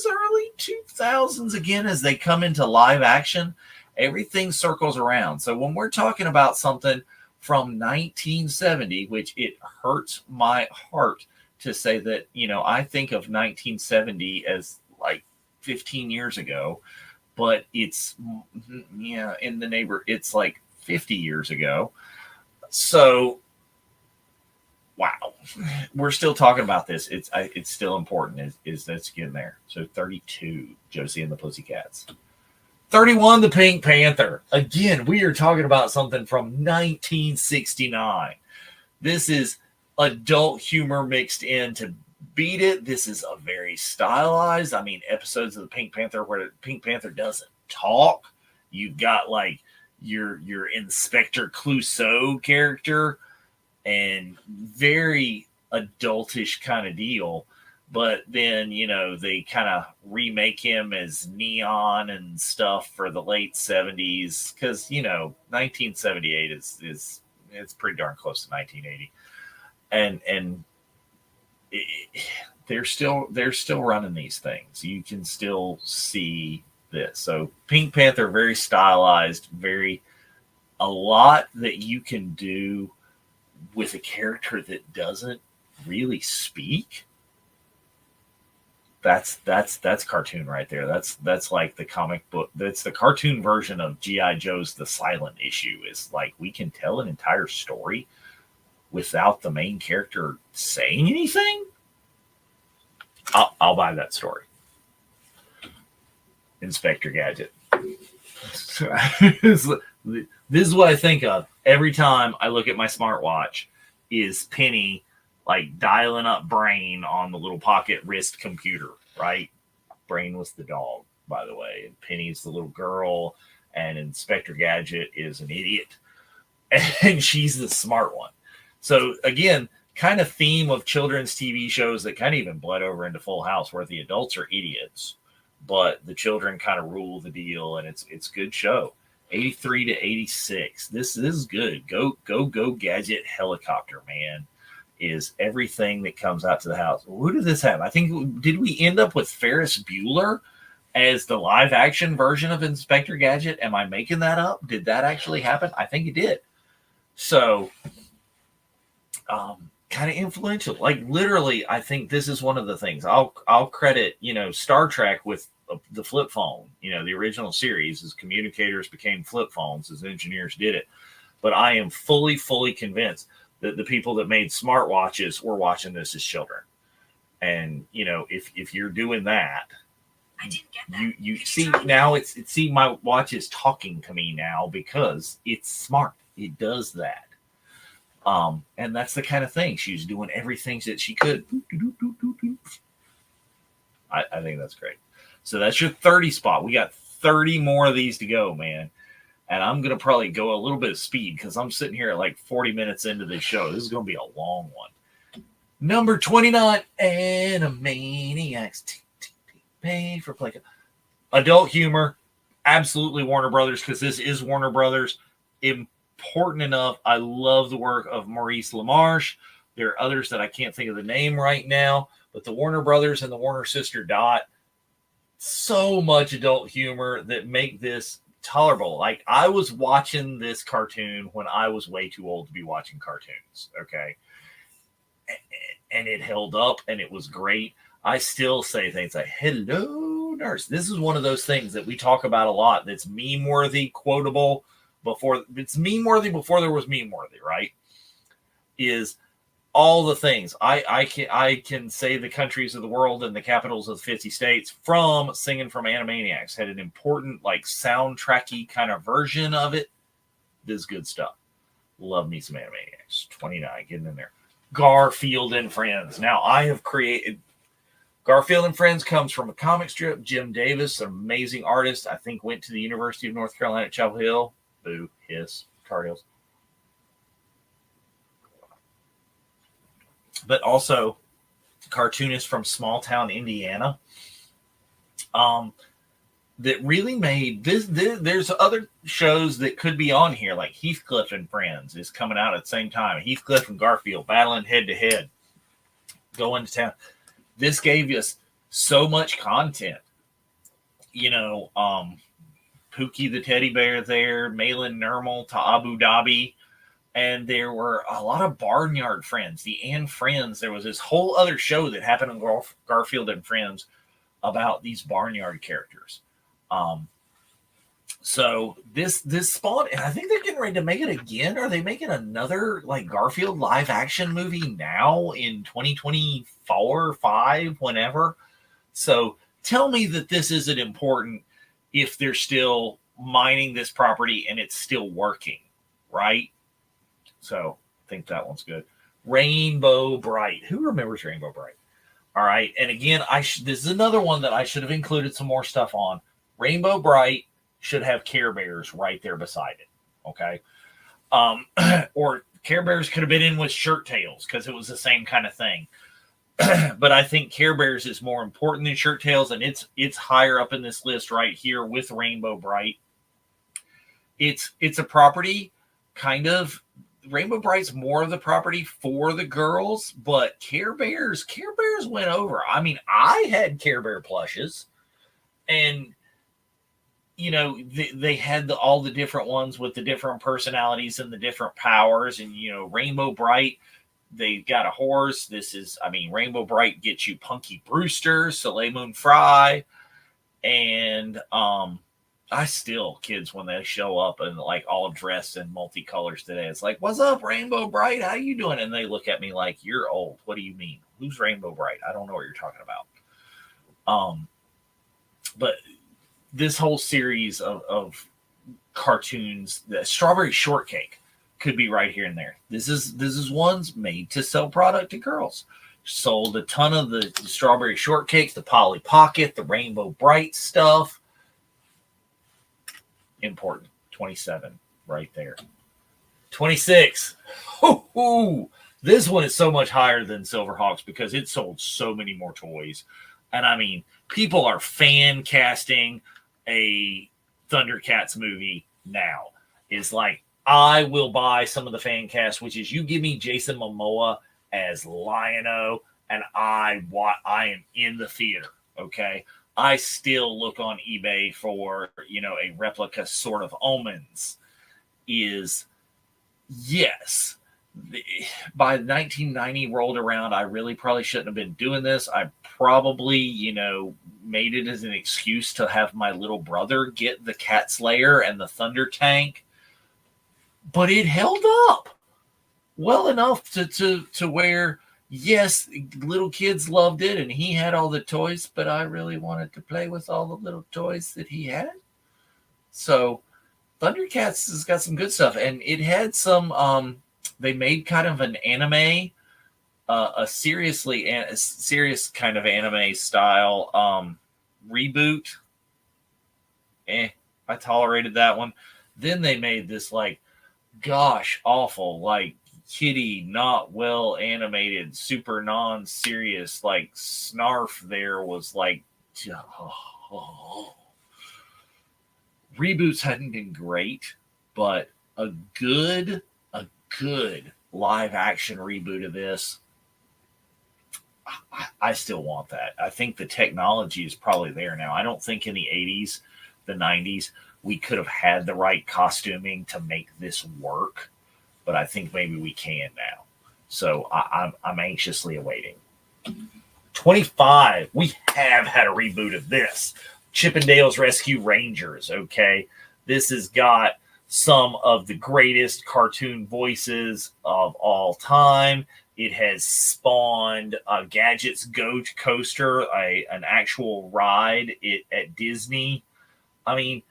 early 2000s again, as they come into live action. Everything circles around. So when we're talking about something from 1970, which it hurts my heart to say that, I think of 1970 as like 15 years ago, but it's, in the neighbor, it's like 50 years ago. So, wow, we're still talking about this. It's still important. Is that's getting there. So 32, Josie and the Pussycats. 31, the Pink Panther. Again, we are talking about something from 1969. This is adult humor mixed in to beat it. This is a very stylized. Episodes of the Pink Panther where the Pink Panther doesn't talk. You've got like your Inspector Clouseau character, and very adultish kind of deal. But then, they kind of remake him as Neon and stuff for the late 70s. Because, 1978 is it's pretty darn close to 1980. And they're still running these things. You can still see this. So Pink Panther, very stylized, a lot that you can do with a character that doesn't really speak. That's cartoon right there. That's like the comic book. That's the cartoon version of G.I. Joe's The Silent Issue. Is like we can tell an entire story without the main character saying anything. I'll buy that story. Inspector Gadget. This is what I think of every time I look at my smartwatch. Is Penny like dialing up Brain on the little pocket wrist computer, right? Brain was the dog, by the way, and Penny's the little girl, and Inspector Gadget is an idiot, and she's the smart one. So again, kind of theme of children's TV shows that kind of even bled over into Full House, where the adults are idiots, but the children kind of rule the deal, and it's a good show. 83 to 86. This is good. Go Gadget Helicopter, man. Is everything that comes out to the house. Who did this have? I think, did we end up with Ferris Bueller as the live action version of Inspector Gadget? Am I making that up? Did that actually happen? I think it did. So, kind of influential. Like literally, I think this is one of the things I'll credit, Star Trek with the flip phone. The original series as communicators became flip phones as engineers did it. But I am fully convinced that the people that made smartwatches were watching this as children. And, if you're doing that, I didn't get that. You see now see my watch is talking to me now because it's smart. It does that. And that's the kind of thing. She's doing everything that she could. I think that's great. So that's your 30 spot. We got 30 more of these to go, man. And I'm going to probably go a little bit of speed because I'm sitting here at like 40 minutes into this show. This is going to be a long one. Number 29, Animaniacs. Pay for play. Adult humor. Absolutely Warner Brothers, because this is Warner Brothers. Important enough. I love the work of Maurice LaMarche. There are others that I can't think of the name right now, but the Warner Brothers and the Warner sister Dot, so much adult humor that make this tolerable. Like, I was watching this cartoon when I was way too old to be watching cartoons, okay? And it held up, and it was great. I still say things like, hello, nurse. This is one of those things that we talk about a lot that's meme-worthy, quotable, before it's meme-worthy before there was meme-worthy, right? Is all the things. I can say the countries of the world and the capitals of the 50 states from Singing from Animaniacs. Had an important, like, soundtracky kind of version of it. This is good stuff. Love me some Animaniacs. 29, getting in there. Garfield and Friends. Now, I have created... Garfield and Friends comes from a comic strip. Jim Davis, an amazing artist, I think went to the University of North Carolina at Chapel Hill. Boo, hiss, Tar Heels. But also cartoonist from small town Indiana. That really made this. There's other shows that could be on here, like Heathcliff and Friends is coming out at the same time. Heathcliff and Garfield battling head to head, going to town. This gave us so much content. You know, Pookie the teddy bear there, Malin Nermal to Abu Dhabi. And there were a lot of Barnyard Friends, the Ann Friends. There was this whole other show that happened on Garfield and Friends about these barnyard characters. So this spawned, and I think they're getting ready to make it again. Are they making another like Garfield live action movie now in 2024, 5, whenever? So tell me that this isn't important if they're still mining this property and it's still working, right? So I think that one's good. Rainbow Bright. Who remembers Rainbow Bright? All right. And again, this is another one that I should have included some more stuff on. Rainbow Bright should have Care Bears right there beside it. Okay. Or Care Bears could have been in with Shirt Tails because it was the same kind of thing. But I think Care Bears is more important than Shirt Tails, and it's higher up in this list right here with Rainbow Bright. It's a property kind of. Rainbow Bright's more of the property for the girls, but Care Bears went over. I mean, I had Care Bear plushes, and you know they had all the different ones with the different personalities and the different powers. And you know, Rainbow Bright, they got a horse. Rainbow Bright gets you Punky Brewster, Soleil Moon Frye, and I still, kids, when they show up and like all dressed in multicolors today, it's like, what's up, Rainbow Bright? How you doing? And they look at me like, you're old. What do you mean? Who's Rainbow Bright? I don't know what you're talking about. But this whole series of cartoons, the Strawberry Shortcake could be right here and there. This is ones made to sell product to girls. Sold a ton of the Strawberry Shortcakes, the Polly Pocket, the Rainbow Bright stuff. Important. 27 right there. 26. Ooh, this one is so much higher than Silverhawks because it sold so many more toys. And I mean, people are fan casting a Thundercats movie now. It's like, I will buy some of the fan cast, which is you give me Jason Momoa as Lion-O, and I am in the theater. Okay. I still look on eBay for, a replica sort of Omens. Yes. By 1990 rolled around, I really probably shouldn't have been doing this. I probably, made it as an excuse to have my little brother get the Cat's Lair and the Thunder Tank. But it held up well enough to where, yes, little kids loved it, and he had all the toys, but I really wanted to play with all the little toys that he had. So Thundercats has got some good stuff, and it had some, they made kind of an anime a serious kind of anime style reboot. I tolerated that one. Then they made this like gosh awful like kitty not well animated super non-serious like snarf there was like oh. Reboots hadn't been great, but a good live action reboot of this, I still want that. I think the technology is probably there now. I don't think in the 80s, the 90s, we could have had the right costuming to make this work, but I think maybe we can now. So I'm anxiously awaiting. 25, we have had a reboot of this. Chippendales Rescue Rangers, okay? This has got some of the greatest cartoon voices of all time. It has spawned Gadget's Go Coaster, an actual ride at Disney. I mean,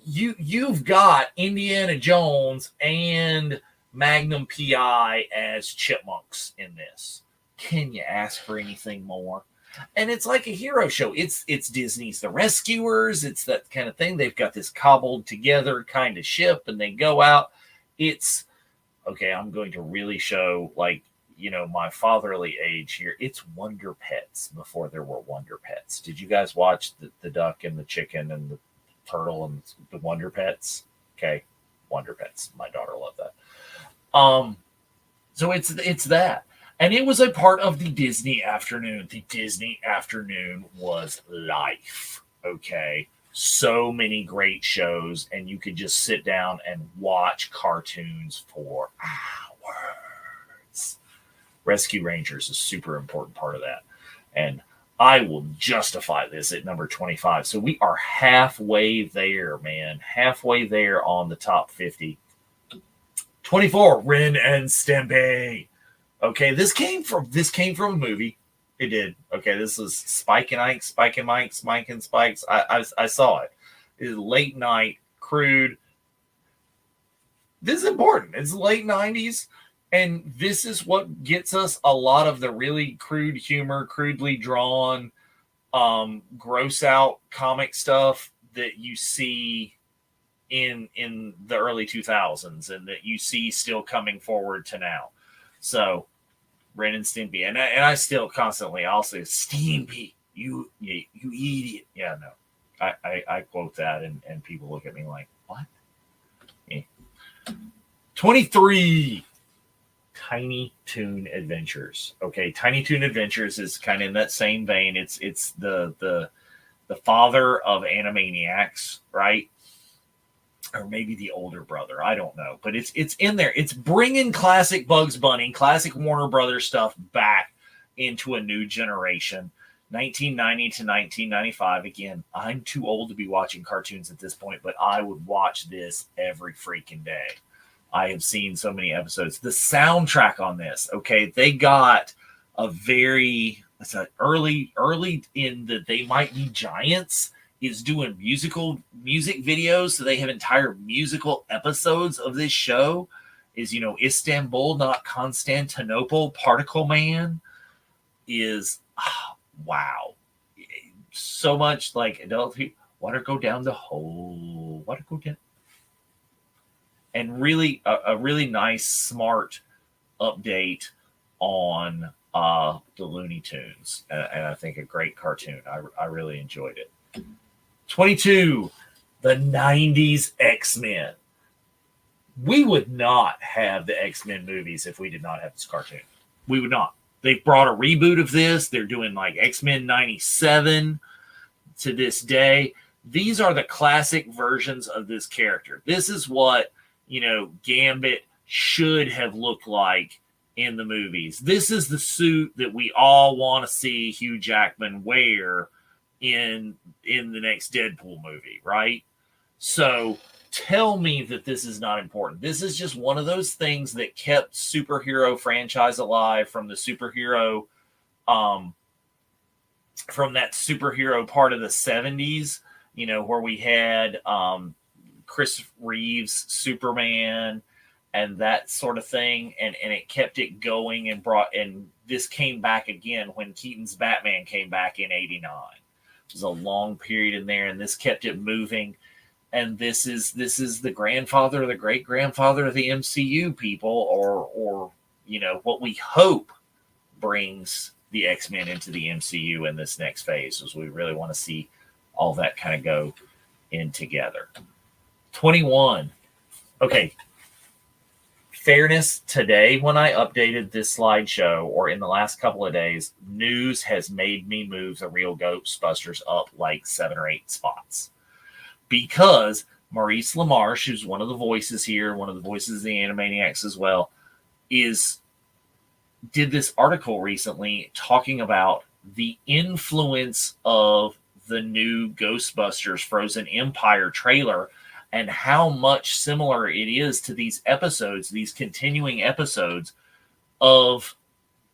you've got Indiana Jones and Magnum PI as chipmunks in this. Can you ask for anything more? And it's like a hero show. It's Disney's The Rescuers. It's that kind of thing. They've got this cobbled together kind of ship, and they go out. It's okay. I'm going to really show like my fatherly age here. It's Wonder Pets before there were Wonder Pets. Did you guys watch the duck and the chicken and the turtle and the Wonder Pets? Okay, Wonder Pets. My daughter loved that. So it's that. And it was a part of the Disney afternoon. The Disney afternoon was life. Okay. So many great shows, and you could just sit down and watch cartoons for hours. Rescue Rangers is a super important part of that. And I will justify this at number 25. So we are halfway there, man. Halfway there on the top 50. 24, Ren and Stimpy. Okay, this came from a movie. It did. Okay, this was Spike and Ike, Spike and Mike, Spike and Spikes. I saw it. It is late night, crude. This is important. It's late 90s, and this is what gets us a lot of the really crude humor, crudely drawn, gross out comic stuff that you see in the early 2000s and that you see still coming forward to now. So, Ren and Stimpy, and I still constantly I'll say Stimpy, you idiot. Yeah, no, I quote that, and people look at me like, what? 23, Tiny Toon Adventures. Okay, Tiny Toon Adventures is kind of in that same vein. It's the father of Animaniacs, right? Or maybe the older brother. I don't know. But it's in there. It's bringing classic Bugs Bunny, classic Warner Brothers stuff back into a new generation. 1990 to 1995. Again, I'm too old to be watching cartoons at this point, but I would watch this every freaking day. I have seen so many episodes. The soundtrack on this, okay, they got a very early in the They Might Be Giants is doing music videos. So they have entire musical episodes of this show. Is Istanbul, not Constantinople. Particle Man is wow. So much like adult water go down the hole. Water go down. And really a really nice, smart update on the Looney Tunes. And I think a great cartoon. I really enjoyed it. 22, the 90s X-Men. We would not have the X-Men movies if we did not have this cartoon. We would not. They've brought a reboot of this. They're doing like X-Men 97 to this day. These are the classic versions of this character. This is what, Gambit should have looked like in the movies. This is the suit that we all want to see Hugh Jackman wear in the next Deadpool movie, right? So tell me that this is not important. This is just one of those things that kept superhero franchise alive from the superhero from that superhero part of the 70s, where we had Chris Reeves Superman and that sort of thing, and it kept it going and this came back again when Keaton's Batman came back in '89. It was a long period in there, and this kept it moving. And this is the grandfather, the great grandfather of the MCU, people, or what we hope brings the X-Men into the MCU in this next phase, as we really want to see all that kind of go in together. 21. Okay. Fairness, today when I updated this slideshow, or in the last couple of days, news has made me move the real Ghostbusters up like 7 or 8 spots. Because Maurice LaMarche, who's one of the voices here, one of the voices of the Animaniacs as well, did this article recently talking about the influence of the new Ghostbusters Frozen Empire trailer and how much similar it is to these episodes, these continuing episodes of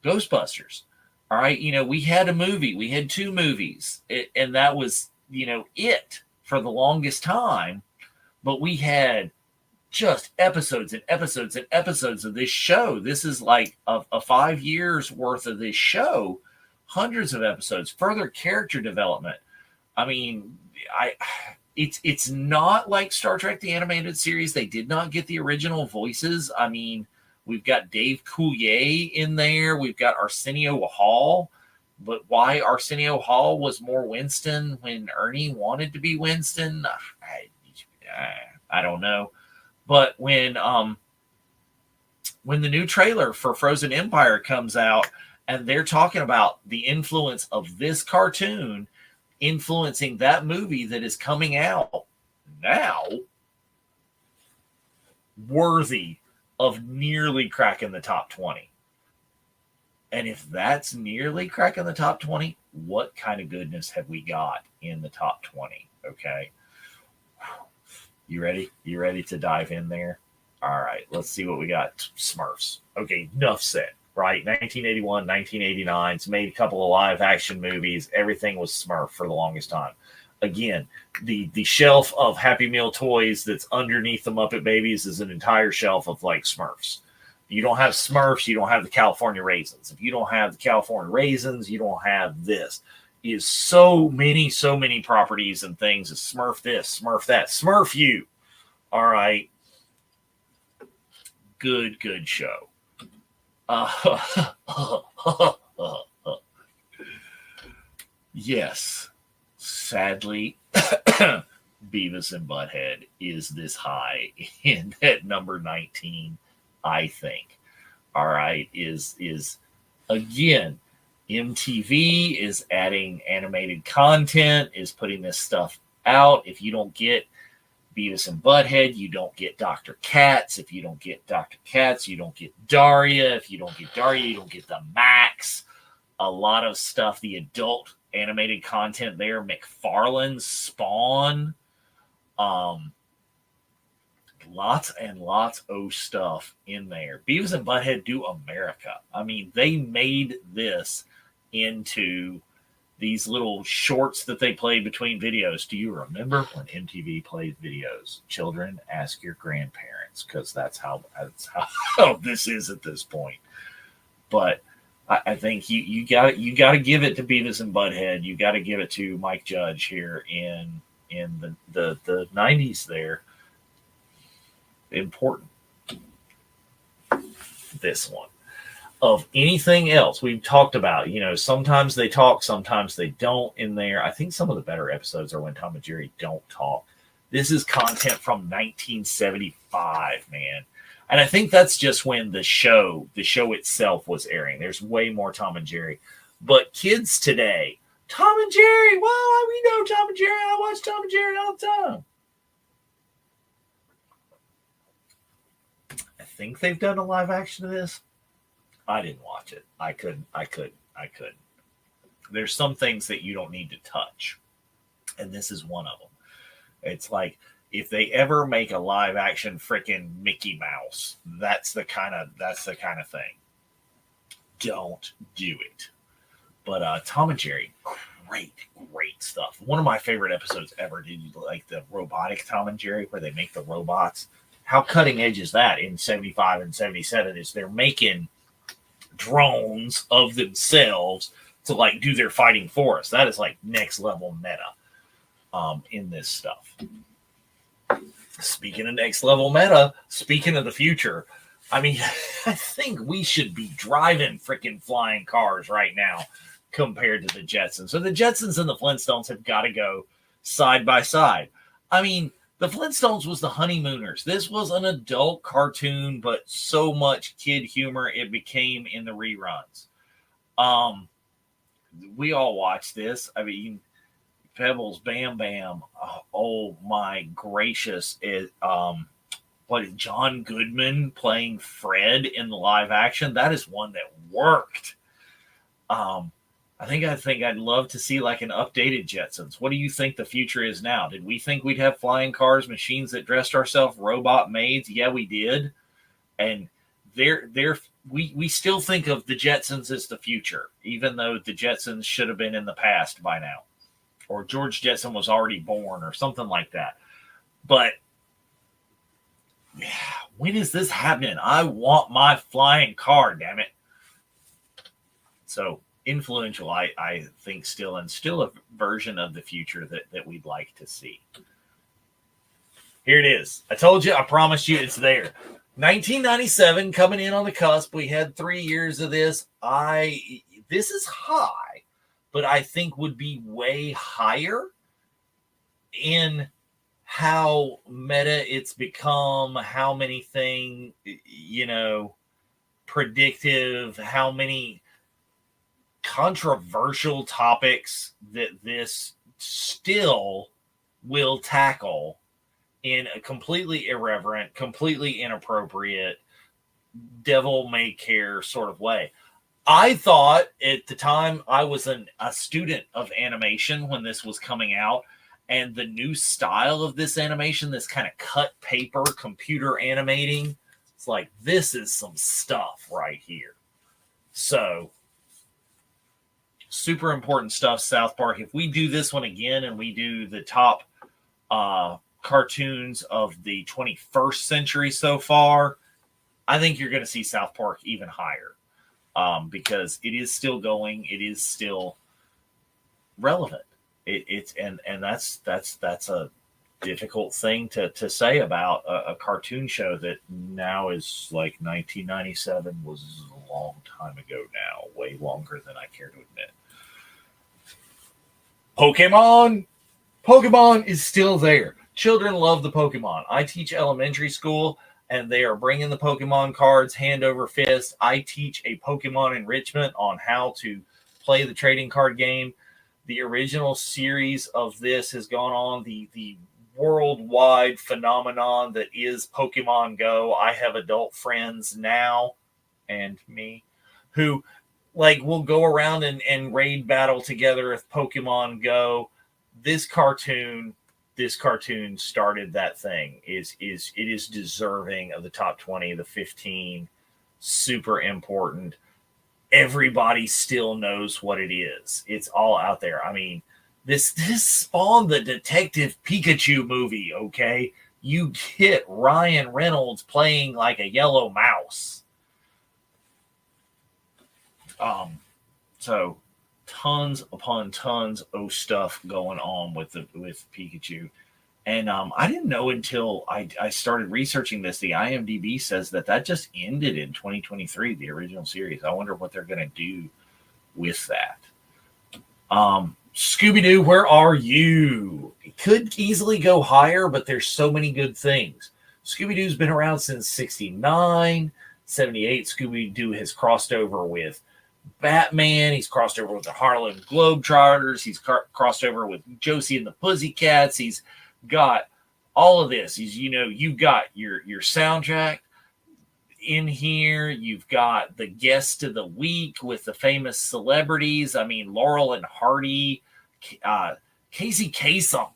Ghostbusters. All right, we had a movie, we had 2 movies, and that was, it for the longest time, but we had just episodes and episodes and episodes of this show. This is like a 5 years worth of this show, hundreds of episodes, further character development. I mean, it's not like Star Trek the Animated Series. They did not get the original voices. I mean, we've got Dave Coulier in there. We've got Arsenio Hall. But why Arsenio Hall was more Winston when Ernie wanted to be Winston, I don't know. But when the new trailer for Frozen Empire comes out, and they're talking about the influence of this cartoon influencing that movie that is coming out now, worthy of nearly cracking the top 20. And if that's nearly cracking the top 20, what kind of goodness have we got in the top 20? Okay. You ready? You ready to dive in there? All right. Let's see what we got. Smurfs. Okay. Enough said, right? 1981, 1989. It's made a couple of live action movies. Everything was Smurf for the longest time. Again, the shelf of Happy Meal toys that's underneath the Muppet Babies is an entire shelf of like Smurfs. You don't have Smurfs, you don't have the California Raisins. If you don't have the California Raisins, you don't have this. Is so many properties and things. Smurf this, Smurf that, Smurf you. All right. Good show. Yes. Sadly, Beavis and Butthead is this high in at number 19. I think, all right, is again, MTV is adding animated content, is putting this stuff out. If you don't get Beavis and Butthead, you don't get Dr. Katz. If you don't get Dr. Katz, you don't get Daria. If you don't get Daria, you don't get the Max. A lot of stuff, the adult animated content there, McFarlane's Spawn, lots and lots of stuff in there. Beavis and Butthead Do America. I mean, they made this into these little shorts that they played between videos. Do you remember when MTV played videos? Children, ask your grandparents, because that's how this is at this point. But I think you got to give it to Beavis and Butthead. You got to give it to Mike Judge here in the 90s there. Important. This one. Of anything else we've talked about, sometimes they talk, sometimes they don't in there. I think some of the better episodes are when Tom and Jerry don't talk. This is content from 1975, man. And I think that's just when the show itself was airing. There's way more Tom and Jerry. But kids today, Tom and Jerry, well, we know Tom and Jerry. I watch Tom and Jerry all the time. I think they've done a live action of this. I didn't watch it. I couldn't. There's some things that you don't need to touch. And this is one of them. It's like, if they ever make a live action freaking Mickey Mouse, that's the kind of thing. Don't do it. But Tom and Jerry, great stuff. One of my favorite episodes ever. Did you like the robotic Tom and Jerry where they make the robots? how cutting edge is that in 75 and 77? Is they're making drones of themselves to like do their fighting for us. That is like next level meta in this stuff. Speaking of next level meta, speaking of the future, I mean, I think we should be driving freaking flying cars right now compared to the Jetsons. So the Jetsons and the Flintstones have got to go side by side. I mean, the Flintstones was the honeymooners. This was an adult cartoon, but so much kid humor it became in the reruns. We all watched this. I mean, Pebbles, Bam Bam. Oh my gracious! What is John Goodman playing Fred in the live action? That is one that worked. I think I'd love to see like an updated Jetsons. What do you think the future is now? Did we think we'd have flying cars, machines that dressed ourselves, robot maids? Yeah, we did. And we still think of the Jetsons as the future, even though the Jetsons should have been in the past by now. Or George Jetson was already born or something like that. But yeah, when is this happening? I want my flying car, damn it. So influential, I think still, and still a version of the future that we'd like to see. Here it is. I told you, I promised you it's there. 1997 coming in on the cusp. We had 3 years of this. This is high, but I think would be way higher in how meta it's become, how many things, predictive, how many controversial topics that this still will tackle in a completely irreverent, completely inappropriate, devil may care sort of way. I thought at the time I was a student of animation when this was coming out, and the new style of this animation, this kind of cut paper computer animating, it's like, this is some stuff right here. So super important stuff, South Park. If we do this one again and we do the top cartoons of the 21st century so far, I think you're going to see South Park even higher because it is still going. It is still relevant. That's a difficult thing to say about a cartoon show that now is like 1997 was a long time ago now, way longer than I care to admit. Pokemon is still there. Children love the Pokemon. I teach elementary school, and they are bringing the Pokemon cards hand over fist. I teach a Pokemon enrichment on how to play the trading card game. The original series of this has gone on, the worldwide phenomenon that is Pokemon Go. I have adult friends now, and me, who like will go around and raid battle together with Pokemon Go. This cartoon started that thing. It is deserving of the top 20, the 15, super important. Everybody still knows what it is. It's all out there. I mean, this spawned the Detective Pikachu movie, okay? You get Ryan Reynolds playing like a yellow mouse. So tons upon tons of stuff going on with Pikachu. And I didn't know until I started researching this. The IMDb says that just ended in 2023, the original series. I wonder what they're going to do with that. Scooby-Doo, where are you? It could easily go higher, but there's so many good things. Scooby-Doo's been around since 69, 78. Scooby-Doo has crossed over with Batman. He's crossed over with the Harlem Globetrotters. He's crossed over with Josie and the Pussycats. He's got all of this. You've got your soundtrack in here. You've got the guest of the week with the famous celebrities. I mean, Laurel and Hardy, Casey Kasem,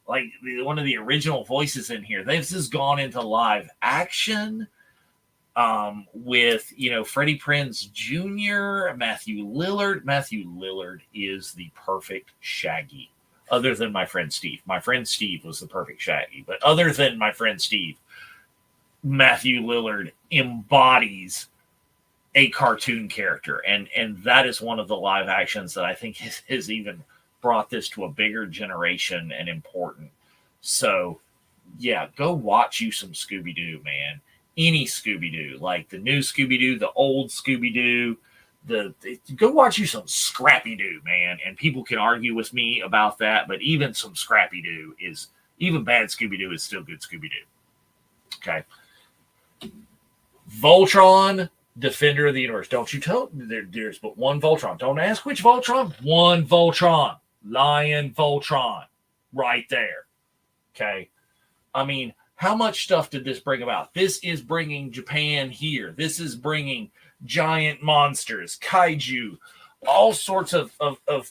like one of the original voices in here. This has gone into live action with, Freddie Prinze Jr., Matthew Lillard. Matthew Lillard is the perfect Shaggy, other than my friend Steve. My friend Steve was the perfect Shaggy, but other than my friend Steve, Matthew Lillard embodies a cartoon character, and that is one of the live actions that I think has even brought this to a bigger generation and important. So yeah, go watch you some Scooby-Doo, man. Any Scooby-Doo, like the new Scooby-Doo, the old Scooby-Doo, go watch you some Scrappy-Doo, man. And people can argue with me about that, but even some Scrappy-Doo is, even bad Scooby-Doo is still good Scooby-Doo. Okay. Voltron, Defender of the Universe. Don't you tell, there's but one Voltron. Don't ask which Voltron. One Voltron. Lion Voltron. Right there. Okay. I mean, how much stuff did this bring about? This is bringing Japan here. This is bringing giant monsters, kaiju, all sorts of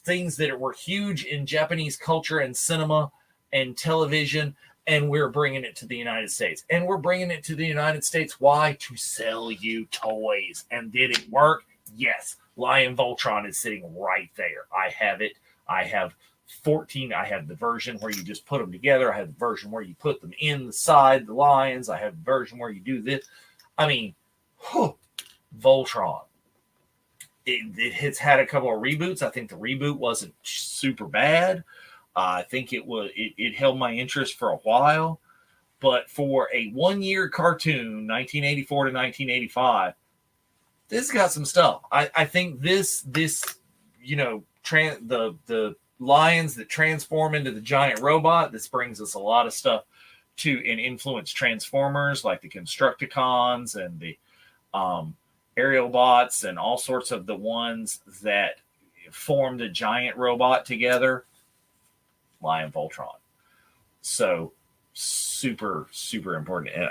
things that were huge in Japanese culture and cinema and television, and we're bringing it to the United States. And we're bringing it to the United States. Why? To sell you toys. And did it work? Yes. Lion Voltron is sitting right there. I have it. I have 14. I have the version where you just put them together. I have the version where you put them inside the lions. I have the version where you do this. I mean, Voltron. It has had a couple of reboots. I think the reboot wasn't super bad. I think it held my interest for a while. But for a 1-year cartoon, 1984 to 1985, this got some stuff. I think this the lions that transform into the giant robot, this brings us a lot of stuff to and influence Transformers like the Constructicons and the aerial bots and all sorts of the ones that formed a giant robot together. Lion Voltron. So super, super important. And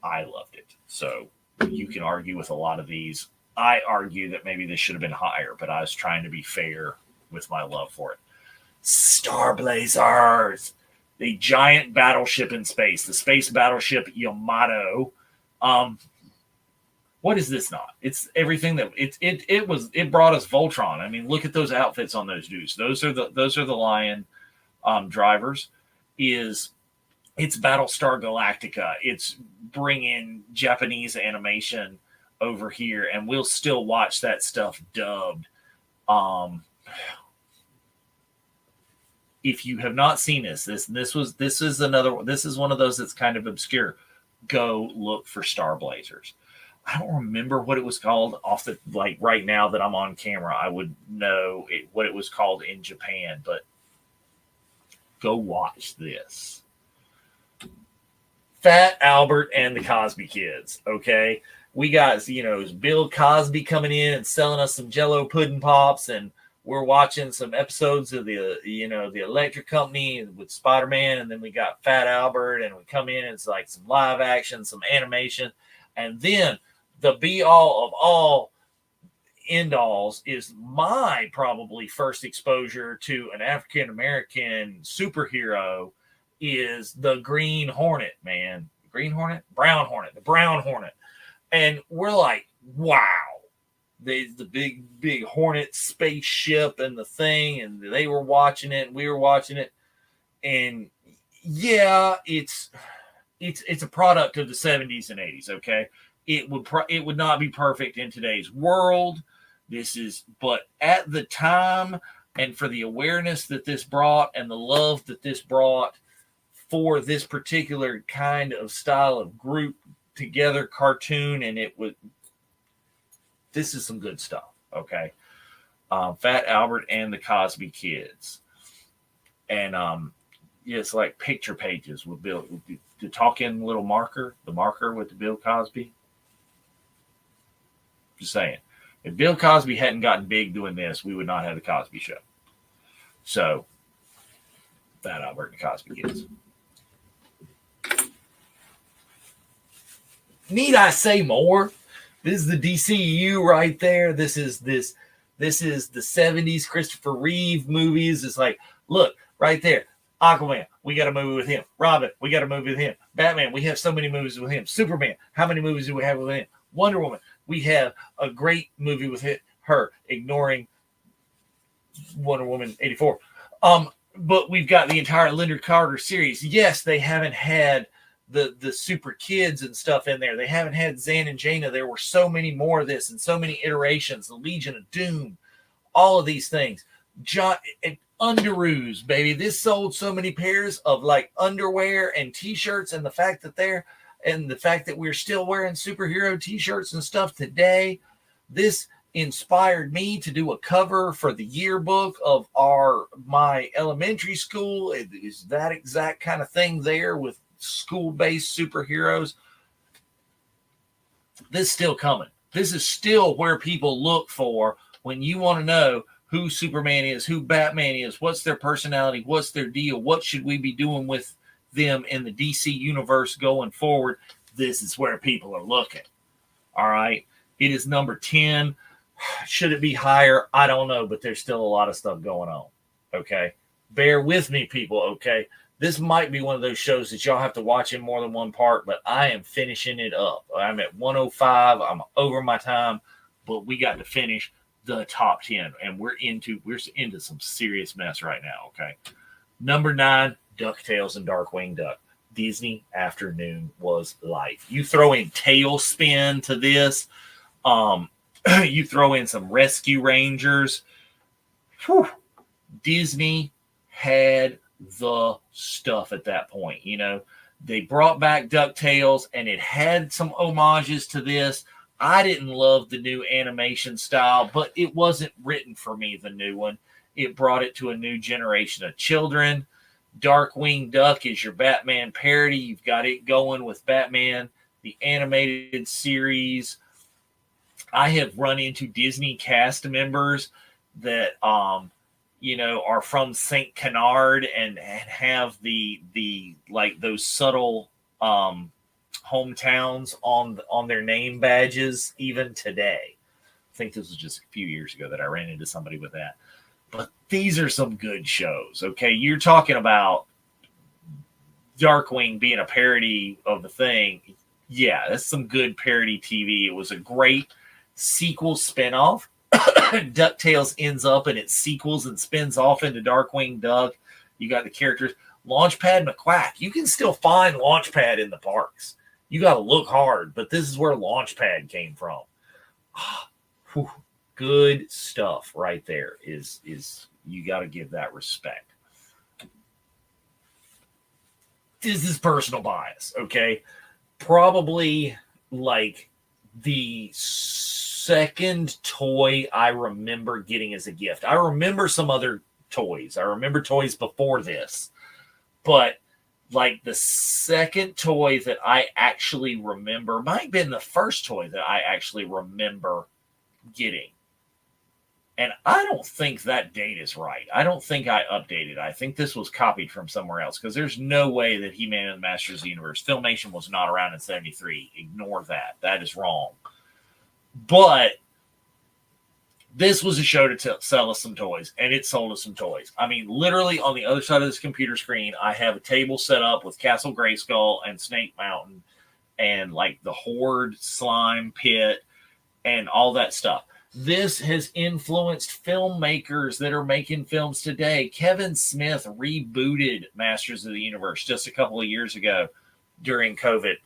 I loved it. So you can argue with a lot of these. I argue that maybe this should have been higher, but I was trying to be fair with my love for it. Star Blazers, the giant battleship in space, the space battleship Yamato. What is this not? It's everything that it brought us Voltron. I mean, look at those outfits on those dudes. Those are the Lion drivers. It's Battlestar Galactica. It's bringing Japanese animation over here, and we'll still watch that stuff dubbed. If you have not seen this is one of those that's kind of obscure. Go look for Star Blazers. I don't remember what it was called right now that I'm on camera. I would know what it was called in Japan, but go watch this. Fat Albert and the Cosby Kids. Okay. We got, Bill Cosby coming in and selling us some Jello pudding pops, and we're watching some episodes of the Electric Company with Spider-Man, and then we got Fat Albert, and we come in and it's like some live action, some animation, and then the be-all of all end-alls is my probably first exposure to an African-American superhero is the Green Hornet, man. Green Hornet? Brown Hornet. The Brown Hornet. And we're like, wow. The big Hornet spaceship and the thing, and they were watching it, and we were watching it. And yeah, it's a product of the 70s and 80s, okay? It would not be perfect in today's world. But at the time, and for the awareness that this brought and the love that this brought for this particular kind of style of group together cartoon, and this is some good stuff, okay? Fat Albert and the Cosby Kids. And it's like picture pages with Bill, the talking little marker, the marker with the Bill Cosby. Just saying. If Bill Cosby hadn't gotten big doing this, we would not have the Cosby Show. So, Fat Albert and the Cosby Kids. Need I say more? This is the DCU right there. This is the 70s Christopher Reeve movies. It's like, look, right there. Aquaman, we got a movie with him. Robin, we got a movie with him. Batman, we have so many movies with him. Superman, how many movies do we have with him? Wonder Woman, we have a great movie with her, ignoring Wonder Woman 84. But we've got the entire Linda Carter series. Yes, they haven't had the super kids and stuff in there. They haven't had Zan and Jaina. There were so many more of this and so many iterations. The Legion of Doom, all of these things. John underoos, baby. This sold so many pairs of like underwear and t-shirts, and the fact that we're still wearing superhero t-shirts and stuff today. This inspired me to do a cover for the yearbook of my elementary school. It is that exact kind of thing there with school-based superheroes. This is still coming. This is still where people look for when you want to know who Superman is, who Batman is, what's their personality, what's their deal, what should we be doing with them in the DC universe going forward. This is where people are looking. All right. It is number 10. Should it be higher? I don't know, but there's still a lot of stuff going on. Okay. Bear with me, people. Okay. This might be one of those shows that y'all have to watch in more than one part, but I am finishing it up. I'm at 105. I'm over my time, but we got to finish the top 10, and we're into some serious mess right now. Okay. Number 9, DuckTales and Darkwing Duck. Disney afternoon was life. You throw in Tailspin to this. You throw in some Rescue Rangers. Whew. Disney had the stuff at that point. You know, they brought back DuckTales, and it had some homages to this. I didn't love the new animation style, but it wasn't written for me, the new one. It brought it to a new generation of children. Darkwing Duck is your Batman parody. You've got it going with Batman, the animated series. I have run into Disney cast members that, are from St. Canard and have the like those subtle, hometowns on their name badges even today. I think this was just a few years ago that I ran into somebody with that. But these are some good shows. Okay, you're talking about Darkwing being a parody of the Thing. Yeah, that's some good parody TV. It was a great sequel spinoff. DuckTales ends up in its sequels and spins off into Darkwing Duck. You got the characters. Launchpad McQuack. You can still find Launchpad in the parks. You got to look hard, but this is where Launchpad came from. Good stuff right there. Is you got to give that respect. This is personal bias, okay? Probably like the second toy I remember getting as a gift. I remember some other toys. I remember toys before this, but like the second toy that I actually remember might have been the first toy that I actually remember getting. And I don't think that date is right. I don't think I updated. I think this was copied from somewhere else because there's no way that He-Man and the Masters of the Universe. Filmation was not around in 73. Ignore that. That is wrong. But this was a show to sell us some toys, and it sold us some toys. I mean, literally on the other side of this computer screen, I have a table set up with Castle Grayskull and Snake Mountain and like the Horde slime pit and all that stuff. This has influenced filmmakers that are making films today. Kevin Smith rebooted Masters of the Universe just a couple of years ago during COVID.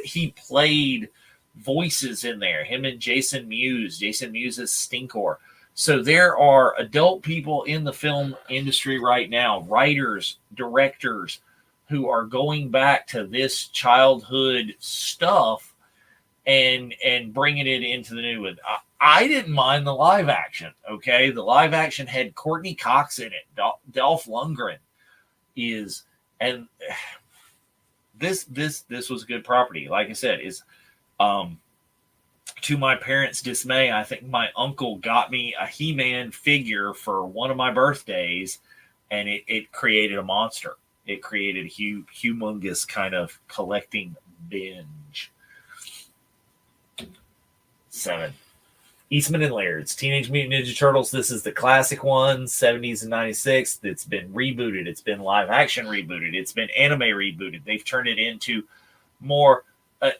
He played voices in there, him and Jason Mewes. Jason Mewes is Stinkor. So there are adult people in the film industry right now, writers, directors, who are going back to this childhood stuff and bringing it into the new one. I didn't mind the live action, okay? The live action had Courtney Cox in it. Dolph Lundgren is, and this was good property. Like I said, is to my parents' dismay, I think my uncle got me a He-Man figure for one of my birthdays, and it created a monster. It created a humongous kind of collecting binge. 7. Eastman and Laird's Teenage Mutant Ninja Turtles. This is the classic one, 70s and 96. It's been rebooted. It's been live action rebooted. It's been anime rebooted. They've turned it into more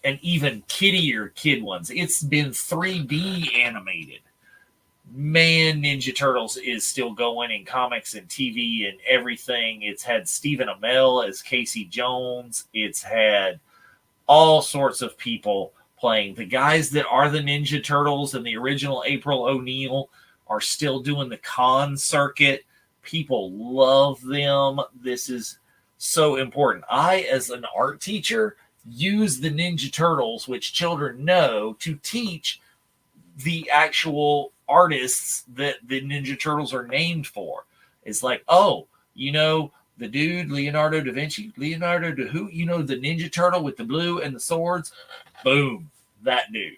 an even kiddier kid ones. It's been 3D animated. man, Ninja Turtles is still going in comics and TV and everything. It's had Stephen Amell as Casey Jones. It's had all sorts of people playing. The guys that are the Ninja Turtles and the original April O'Neil are still doing the con circuit. People love them. This is so important. I, as an art teacher, use the Ninja Turtles, which children know, to teach the actual artists that the Ninja Turtles are named for. It's like, oh, the dude, Leonardo da Vinci, Leonardo da who? The Ninja Turtle with the blue and the swords? Boom, that dude.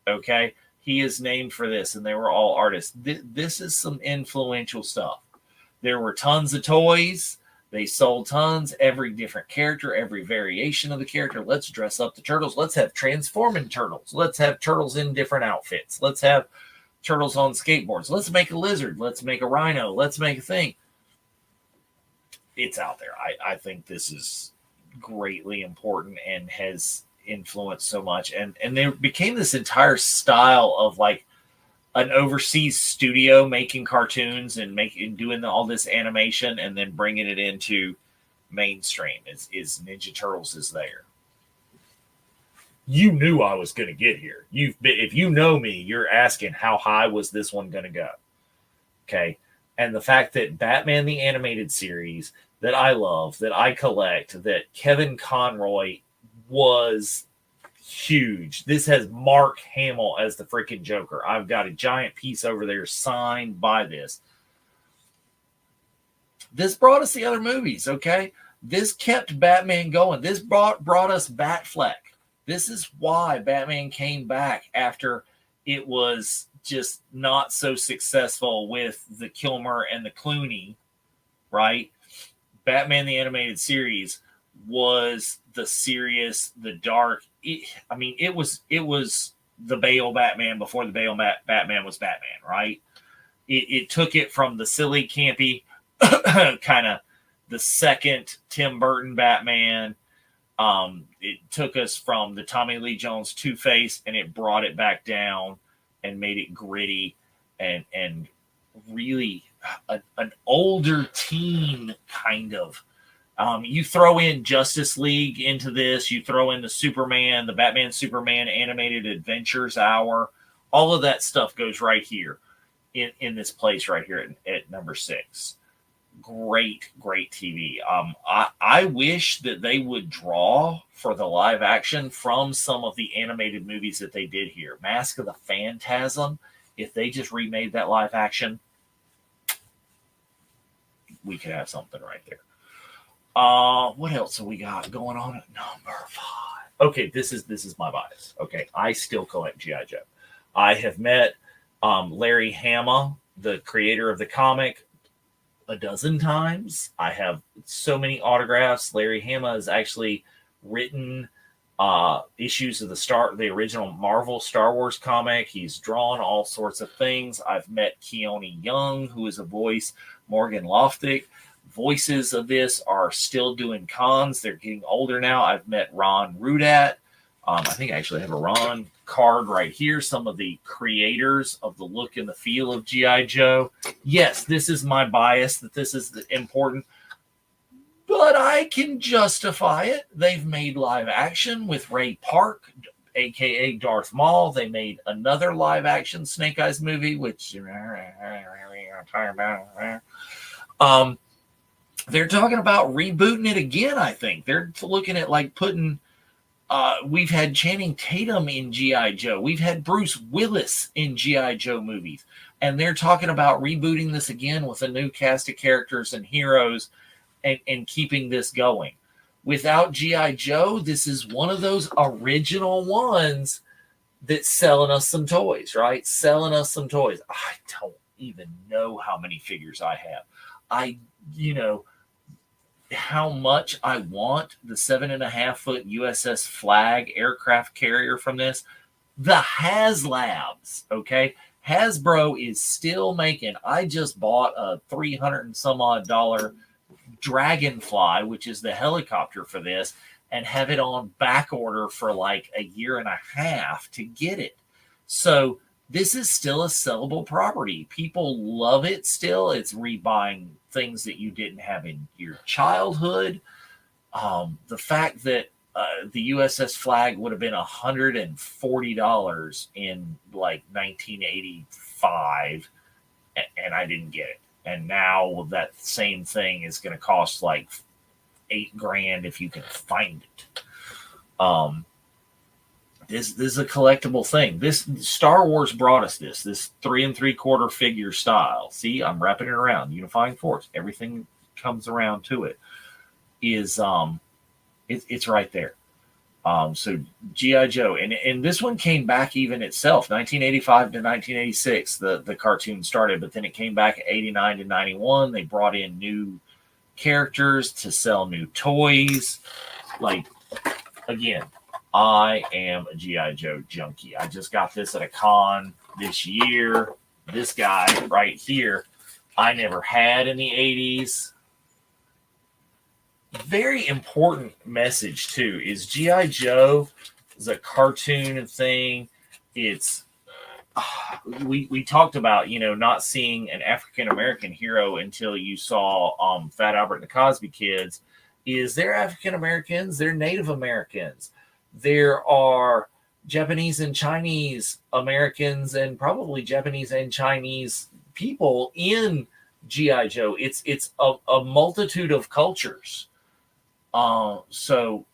Okay? He is named for this, and they were all artists. This is some influential stuff. There were tons of toys. They sold tons, every different character, every variation of the character. Let's dress up the turtles. Let's have transforming turtles. Let's have turtles in different outfits. Let's have turtles on skateboards. Let's make a lizard. Let's make a rhino. Let's make a thing. It's out there. I think this is greatly important and has influenced so much. And there became this entire style of like an overseas studio making cartoons and doing all this animation and then bringing it into mainstream. Is Ninja Turtles is there. You knew I was going to get here. If you know me, you're asking how high was this one going to go. Okay. And the fact that Batman the Animated Series that I love, that I collect, that Kevin Conroy was huge. This has Mark Hamill as the freaking Joker. I've got a giant piece over there signed by this. This brought us the other movies, okay? This kept Batman going. This brought us Batfleck. This is why Batman came back after it was just not so successful with the Kilmer and the Clooney, right? Batman the Animated Series was the serious, the dark. It was the Bale Batman before the Bale Batman was Batman, right? It took it from the silly, campy, kind of the second Tim Burton Batman. It took us from the Tommy Lee Jones Two-Face, and it brought it back down and made it gritty and really an older teen kind of. You throw in Justice League into this. You throw in the Batman Superman Animated Adventures Hour. All of that stuff goes right here in this place right here at number 6. Great TV. I wish that they would draw for the live action from some of the animated movies that they did here. Mask of the Phantasm, if they just remade that live action, we could have something right there. What else have we got going on at number 5? Okay, this is my bias. Okay, I still collect G.I. Joe. I have met Larry Hama, the creator of the comic, a dozen times. I have so many autographs. Larry Hama has actually written issues of the original Marvel Star Wars comic. He's drawn all sorts of things. I've met Keone Young, who is a voice, Morgan Loftic. Voices of this are still doing cons. They're getting older now. I've met Ron Rudat. I think I actually have a Ron card right here. Some of the creators of the look and the feel of G.I. Joe. Yes, this is my bias that this is important, but I can justify it. They've made live action with Ray Park, a.k.a. Darth Maul. They made another live action Snake Eyes movie, which they're talking about rebooting it again, I think. They're looking at like putting... we've had Channing Tatum in G.I. Joe. We've had Bruce Willis in G.I. Joe movies. And they're talking about rebooting this again with a new cast of characters and heroes and keeping this going. Without G.I. Joe, this is one of those original ones that's selling us some toys, right? Selling us some toys. I don't even know how many figures I have. How much I want the 7.5-foot USS Flag aircraft carrier from this. The HasLabs, okay? Hasbro is still making. I just bought a $300 and some odd Dragonfly, which is the helicopter for this, and have it on back order for like a year and a half to get it. So this is still a sellable property. People love it still. It's rebuying things that you didn't have in your childhood. The fact that the USS Flag would have been $140 in like 1985, and I didn't get it. And now that same thing is going to cost like $8,000 if you can find it. This is a collectible thing. This Star Wars brought us this 3 3/4 figure style. See, I'm wrapping it around. Unifying Force. Everything comes around to it. It's right there. So G.I. Joe, and this one came back even itself, 1985 to 1986. The cartoon started, but then it came back 89 to 91. They brought in new characters to sell new toys. Like, again, I am a G.I. Joe junkie. I just got this at a con this year. This guy right here, I never had in the 80s. Very important message, too, is G.I. Joe is a cartoon thing. It's, we talked about, not seeing an African-American hero until you saw Fat Albert and the Cosby Kids. They're African-Americans, they're Native Americans. There are Japanese and Chinese Americans and probably Japanese and Chinese people in G.I. Joe. It's a multitude of cultures. So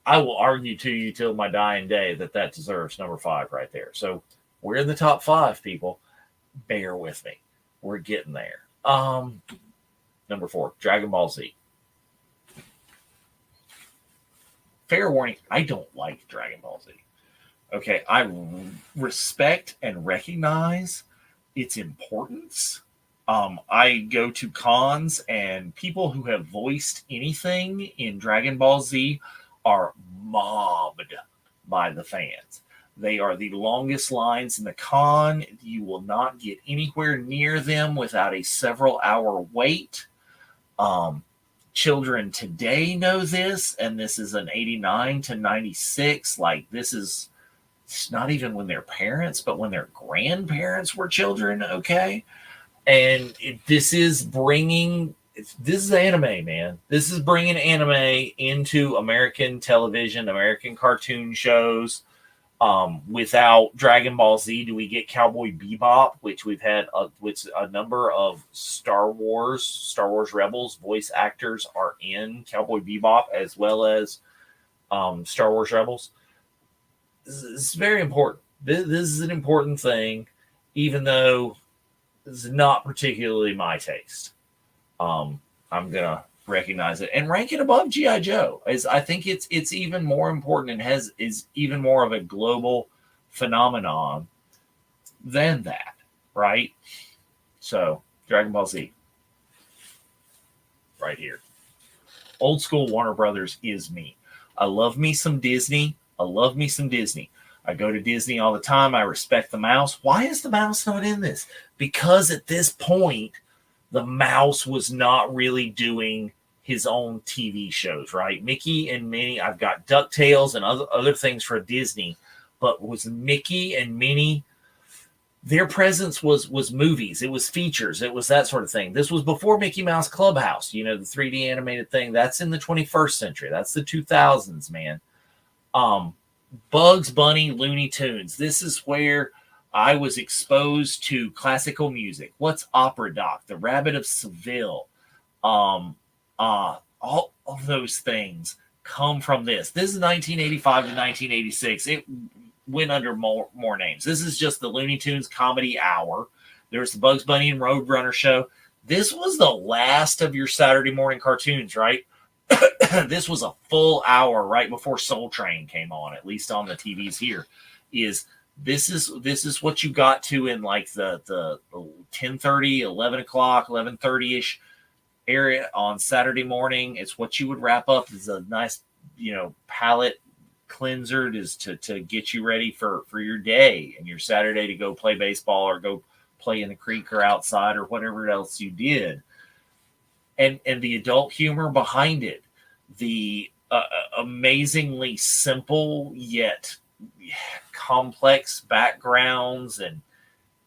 I will argue to you till my dying day that deserves number 5 right there. So we're in the top 5, people. Bear with me. We're getting there. Number 4, Dragon Ball Z. Fair warning, I don't like Dragon Ball Z. Okay, I respect and recognize its importance. I go to cons, and people who have voiced anything in Dragon Ball Z are mobbed by the fans. They are the longest lines in the con. You will not get anywhere near them without a several-hour wait. Children today know this, and this is an 89 to 96. Like, it's not even when their parents, but when their grandparents were children, okay? And this is anime, man. This is bringing anime into American television, American cartoon shows. Without Dragon Ball Z, do we get Cowboy Bebop, which we've had a number of Star Wars Rebels voice actors are in Cowboy Bebop, as well as Star Wars Rebels. This is very important. This is an important thing, even though this is not particularly my taste. I'm gonna recognize it and rank it above G.I. Joe. I think it's even more important and is even more of a global phenomenon than that, right? So Dragon Ball Z, right here. Old school Warner Brothers is me. I love me some Disney. I go to Disney all the time. I respect the mouse. Why is the mouse not in this? Because at this point, the mouse was not really doing his own TV shows, right? Mickey and Minnie, I've got DuckTales and other things for Disney, but was Mickey and Minnie, their presence was movies. It was features. It was that sort of thing. This was before Mickey Mouse Clubhouse, the 3D animated thing. That's in the 21st century. That's the 2000s, man. Bugs Bunny, Looney Tunes. This is where I was exposed to classical music. What's opera doc? The Rabbit of Seville. All of those things come from this. This is 1985 to 1986. It went under more names. This is just the Looney Tunes Comedy Hour. There's the Bugs Bunny and Roadrunner show. This was the last of your Saturday morning cartoons, right? This was a full hour right before Soul Train came on, at least on the TVs here. This is what you got to in like the 10:30, 11 o'clock, 11:30-ish area on Saturday morning. It's what you would wrap up as a nice, palate cleanser to get you ready for your day and your Saturday to go play baseball or go play in the creek or outside or whatever else you did. And the adult humor behind it, the amazingly simple yet complex backgrounds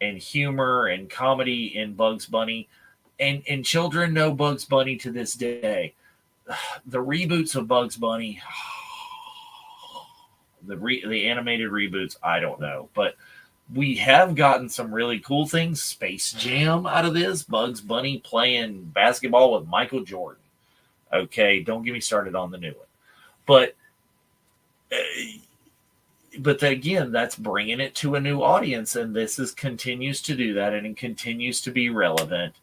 and humor and comedy in Bugs Bunny. And children know Bugs Bunny to this day. The reboots of Bugs Bunny, the animated reboots, I don't know. But we have gotten some really cool things. Space Jam out of this. Bugs Bunny playing basketball with Michael Jordan. Okay, don't get me started on the new one. But again, that's bringing it to a new audience, and this continues to do that, and it continues to be relevant.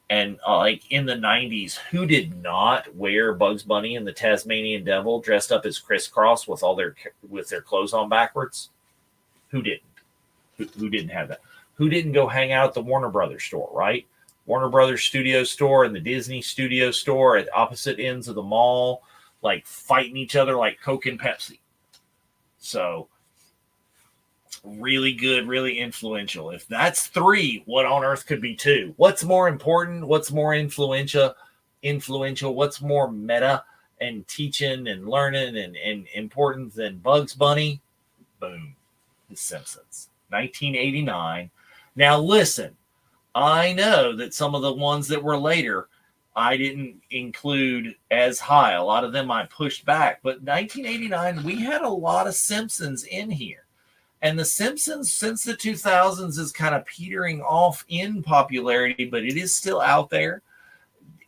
And like in the 90s, who did not wear Bugs Bunny and the Tasmanian Devil dressed up as Crisscross with their clothes on backwards? Who didn't? Who didn't have that? Who didn't go hang out at the Warner Brothers store, right? Warner Brothers Studio store and the Disney Studio store at opposite ends of the mall, like fighting each other like Coke and Pepsi. So really good, really influential. If that's 3, what on earth could be 2? What's more important? What's more influential? What's more meta and teaching and learning and important than Bugs Bunny? Boom. The Simpsons. 1989. Now listen, I know that some of the ones that were later I didn't include as high. A lot of them I pushed back. But 1989, we had a lot of Simpsons in here. And the Simpsons, since the 2000s, is kind of petering off in popularity, but it is still out there.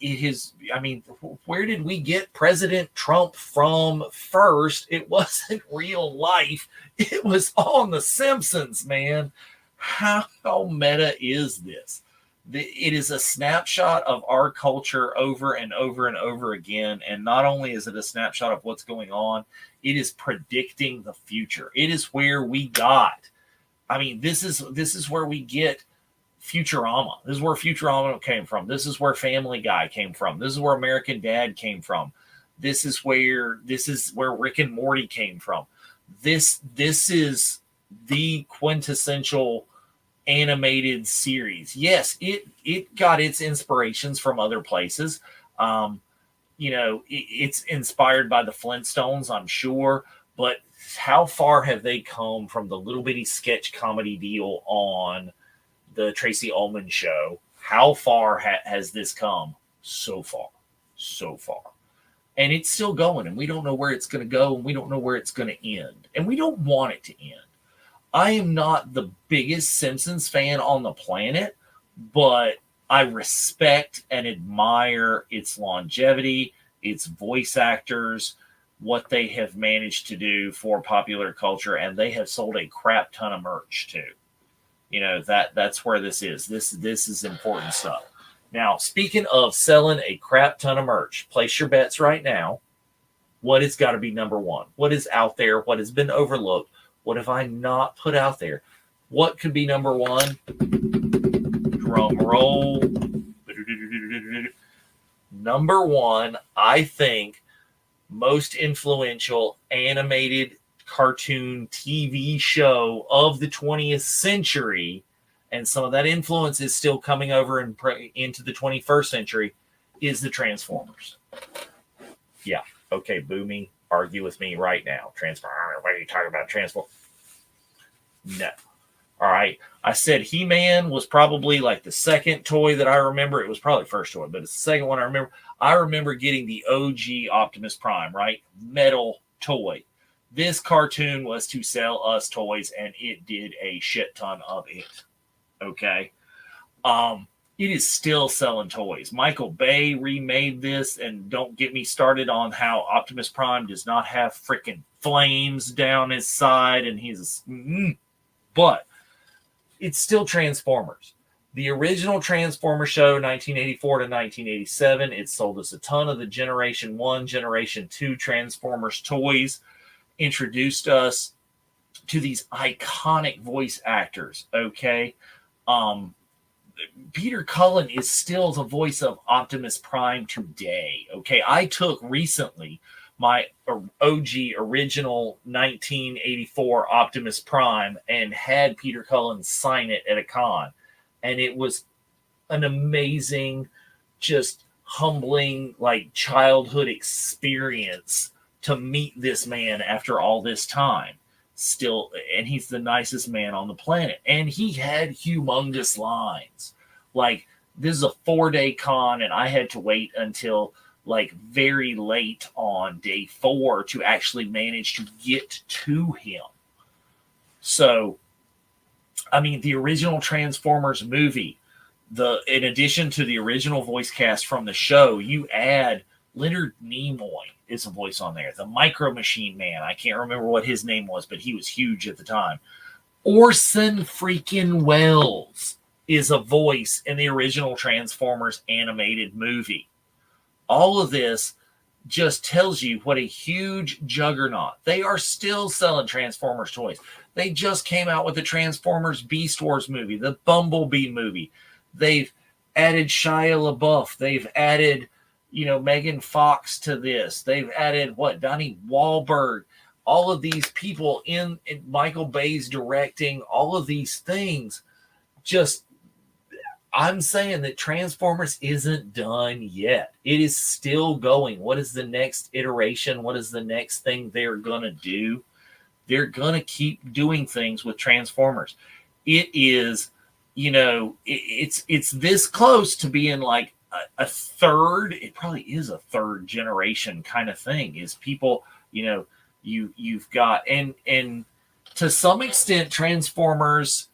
It is, I mean, where did we get President Trump from first? It wasn't real life. It was on The Simpsons, man. How meta is this? It is a snapshot of our culture over and over and over again. And not only is it a snapshot of what's going on, it is predicting the future. It is where we got. I mean, this is where we get Futurama. This is where Futurama came from. This is where Family Guy came from. This is where American Dad came from. This is where Rick and Morty came from. This is the quintessential animated series. Yes, it got its inspirations from other places. It's inspired by the Flintstones, I'm sure, but how far have they come from the little bitty sketch comedy deal on the Tracy Ullman show? How far has this come? So far. And it's still going, and we don't know where it's going to go, and we don't know where it's going to end, and we don't want it to end. I am not the biggest Simpsons fan on the planet, but I respect and admire its longevity, its voice actors, what they have managed to do for popular culture, and they have sold a crap ton of merch too. You know, that's where this is. This is important stuff. Now, speaking of selling a crap ton of merch, place your bets right now. What has got to be number one? What is out there? What has been overlooked? What have I not put out there? What could be number one? Drum roll. Number one, I think, most influential animated cartoon TV show of the 20th century, and some of that influence is still coming over into the 21st century, is the Transformers. Yeah. Okay, Boomy, argue with me right now. Transformers, what are you talking about? Transformers? No. All right. I said He-Man was probably like the second toy that I remember. It was probably first toy, but it's the second one I remember. I remember getting the OG Optimus Prime, right? Metal toy. This cartoon was to sell us toys, and it did a shit ton of it. Okay. It is still selling toys. Michael Bay remade this, and don't get me started on how Optimus Prime does not have freaking flames down his side, and but it's still Transformers. The original Transformer show, 1984 to 1987, it sold us a ton of the Generation 1, Generation 2 Transformers toys, introduced us to these iconic voice actors, okay? Peter Cullen is still the voice of Optimus Prime today, okay? I took recently my OG original 1984 Optimus Prime and had Peter Cullen sign it at a con. And it was an amazing, just humbling, like childhood experience to meet this man after all this time. still, and he's the nicest man on the planet. And he had humongous lines. Like, this is a 4-day con, and I had to wait until like very late on day 4 to actually manage to get to him. So, I mean, the original Transformers movie, in addition to the original voice cast from the show, you add Leonard Nimoy is a voice on there. The Micro Machine Man, I can't remember what his name was, but he was huge at the time. Orson freaking Welles is a voice in the original Transformers animated movie. All of this just tells you what a huge juggernaut. They are still selling Transformers toys. They just came out with the Transformers Beast Wars movie, the Bumblebee movie. They've added Shia LaBeouf. They've added, Megan Fox to this. They've added Donnie Wahlberg. All of these people in Michael Bay's directing, all of these things. I'm saying that Transformers isn't done yet. It is still going. What is the next iteration? What is the next thing they're going to do? They're going to keep doing things with Transformers. It is, it's this close to being like a third, it probably is a third generation kind of thing, is people, you've got, and to some extent, Transformers,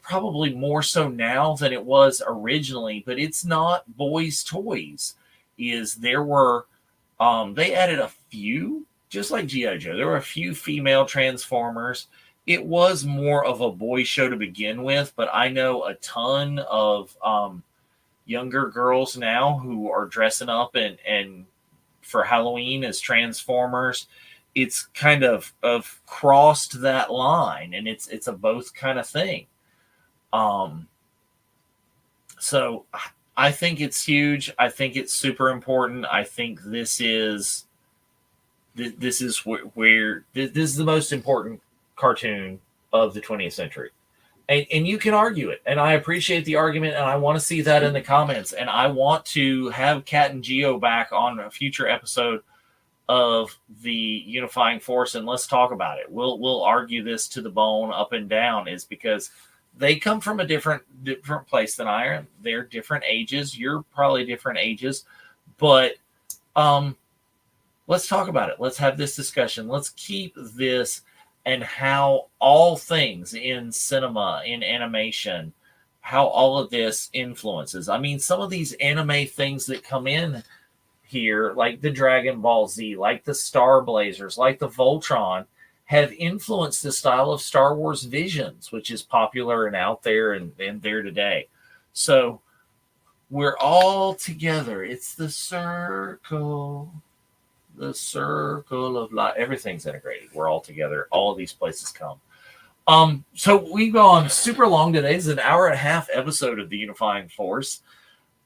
probably more so now than it was originally, but it's not boys' toys. There were, they added a few, just like G.I. Joe, there were a few female Transformers. It was more of a boy show to begin with, but I know a ton of younger girls now who are dressing up and for Halloween as Transformers. It's kind of crossed that line, and it's a both kind of thing. So I think it's huge. I think it's super important. I think this is where this is the most important cartoon of the 20th century. And you can argue it, and I appreciate the argument, and I want to see that in the comments, and I want to have Kat and Geo back on a future episode of the Unifying Force, and let's talk about it. We'll argue this to the bone, up and down, is because they come from a different place than I am. They're different ages. You're probably different ages, but let's talk about it. Let's have this discussion. Let's keep this, and how all things in cinema, in animation, how all of this influences. I mean, some of these anime things that come in here, like the Dragon Ball Z, like the Star Blazers, like the Voltron, have influenced the style of Star Wars Visions, which is popular and out there and there today. So we're all together. It's the circle of life. Everything's integrated. We're all together. All of these places come. So we've gone super long today. It's an 1.5-hour episode of the Unifying Force.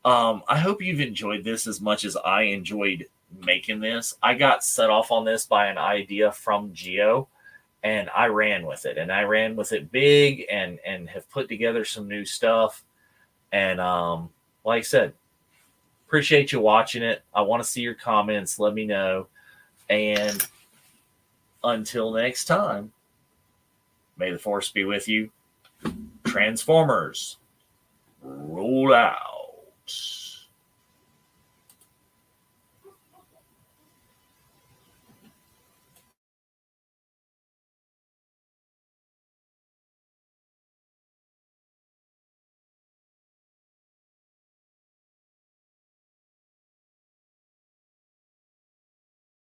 I hope you've enjoyed this as much as I enjoyed making this. I got set off on this by an idea from Geo, and I ran with it. And I ran with it big, and have put together some new stuff. And like I said, appreciate you watching it. I want to see your comments. Let me know. And until next time, may the Force be with you. Transformers, roll out.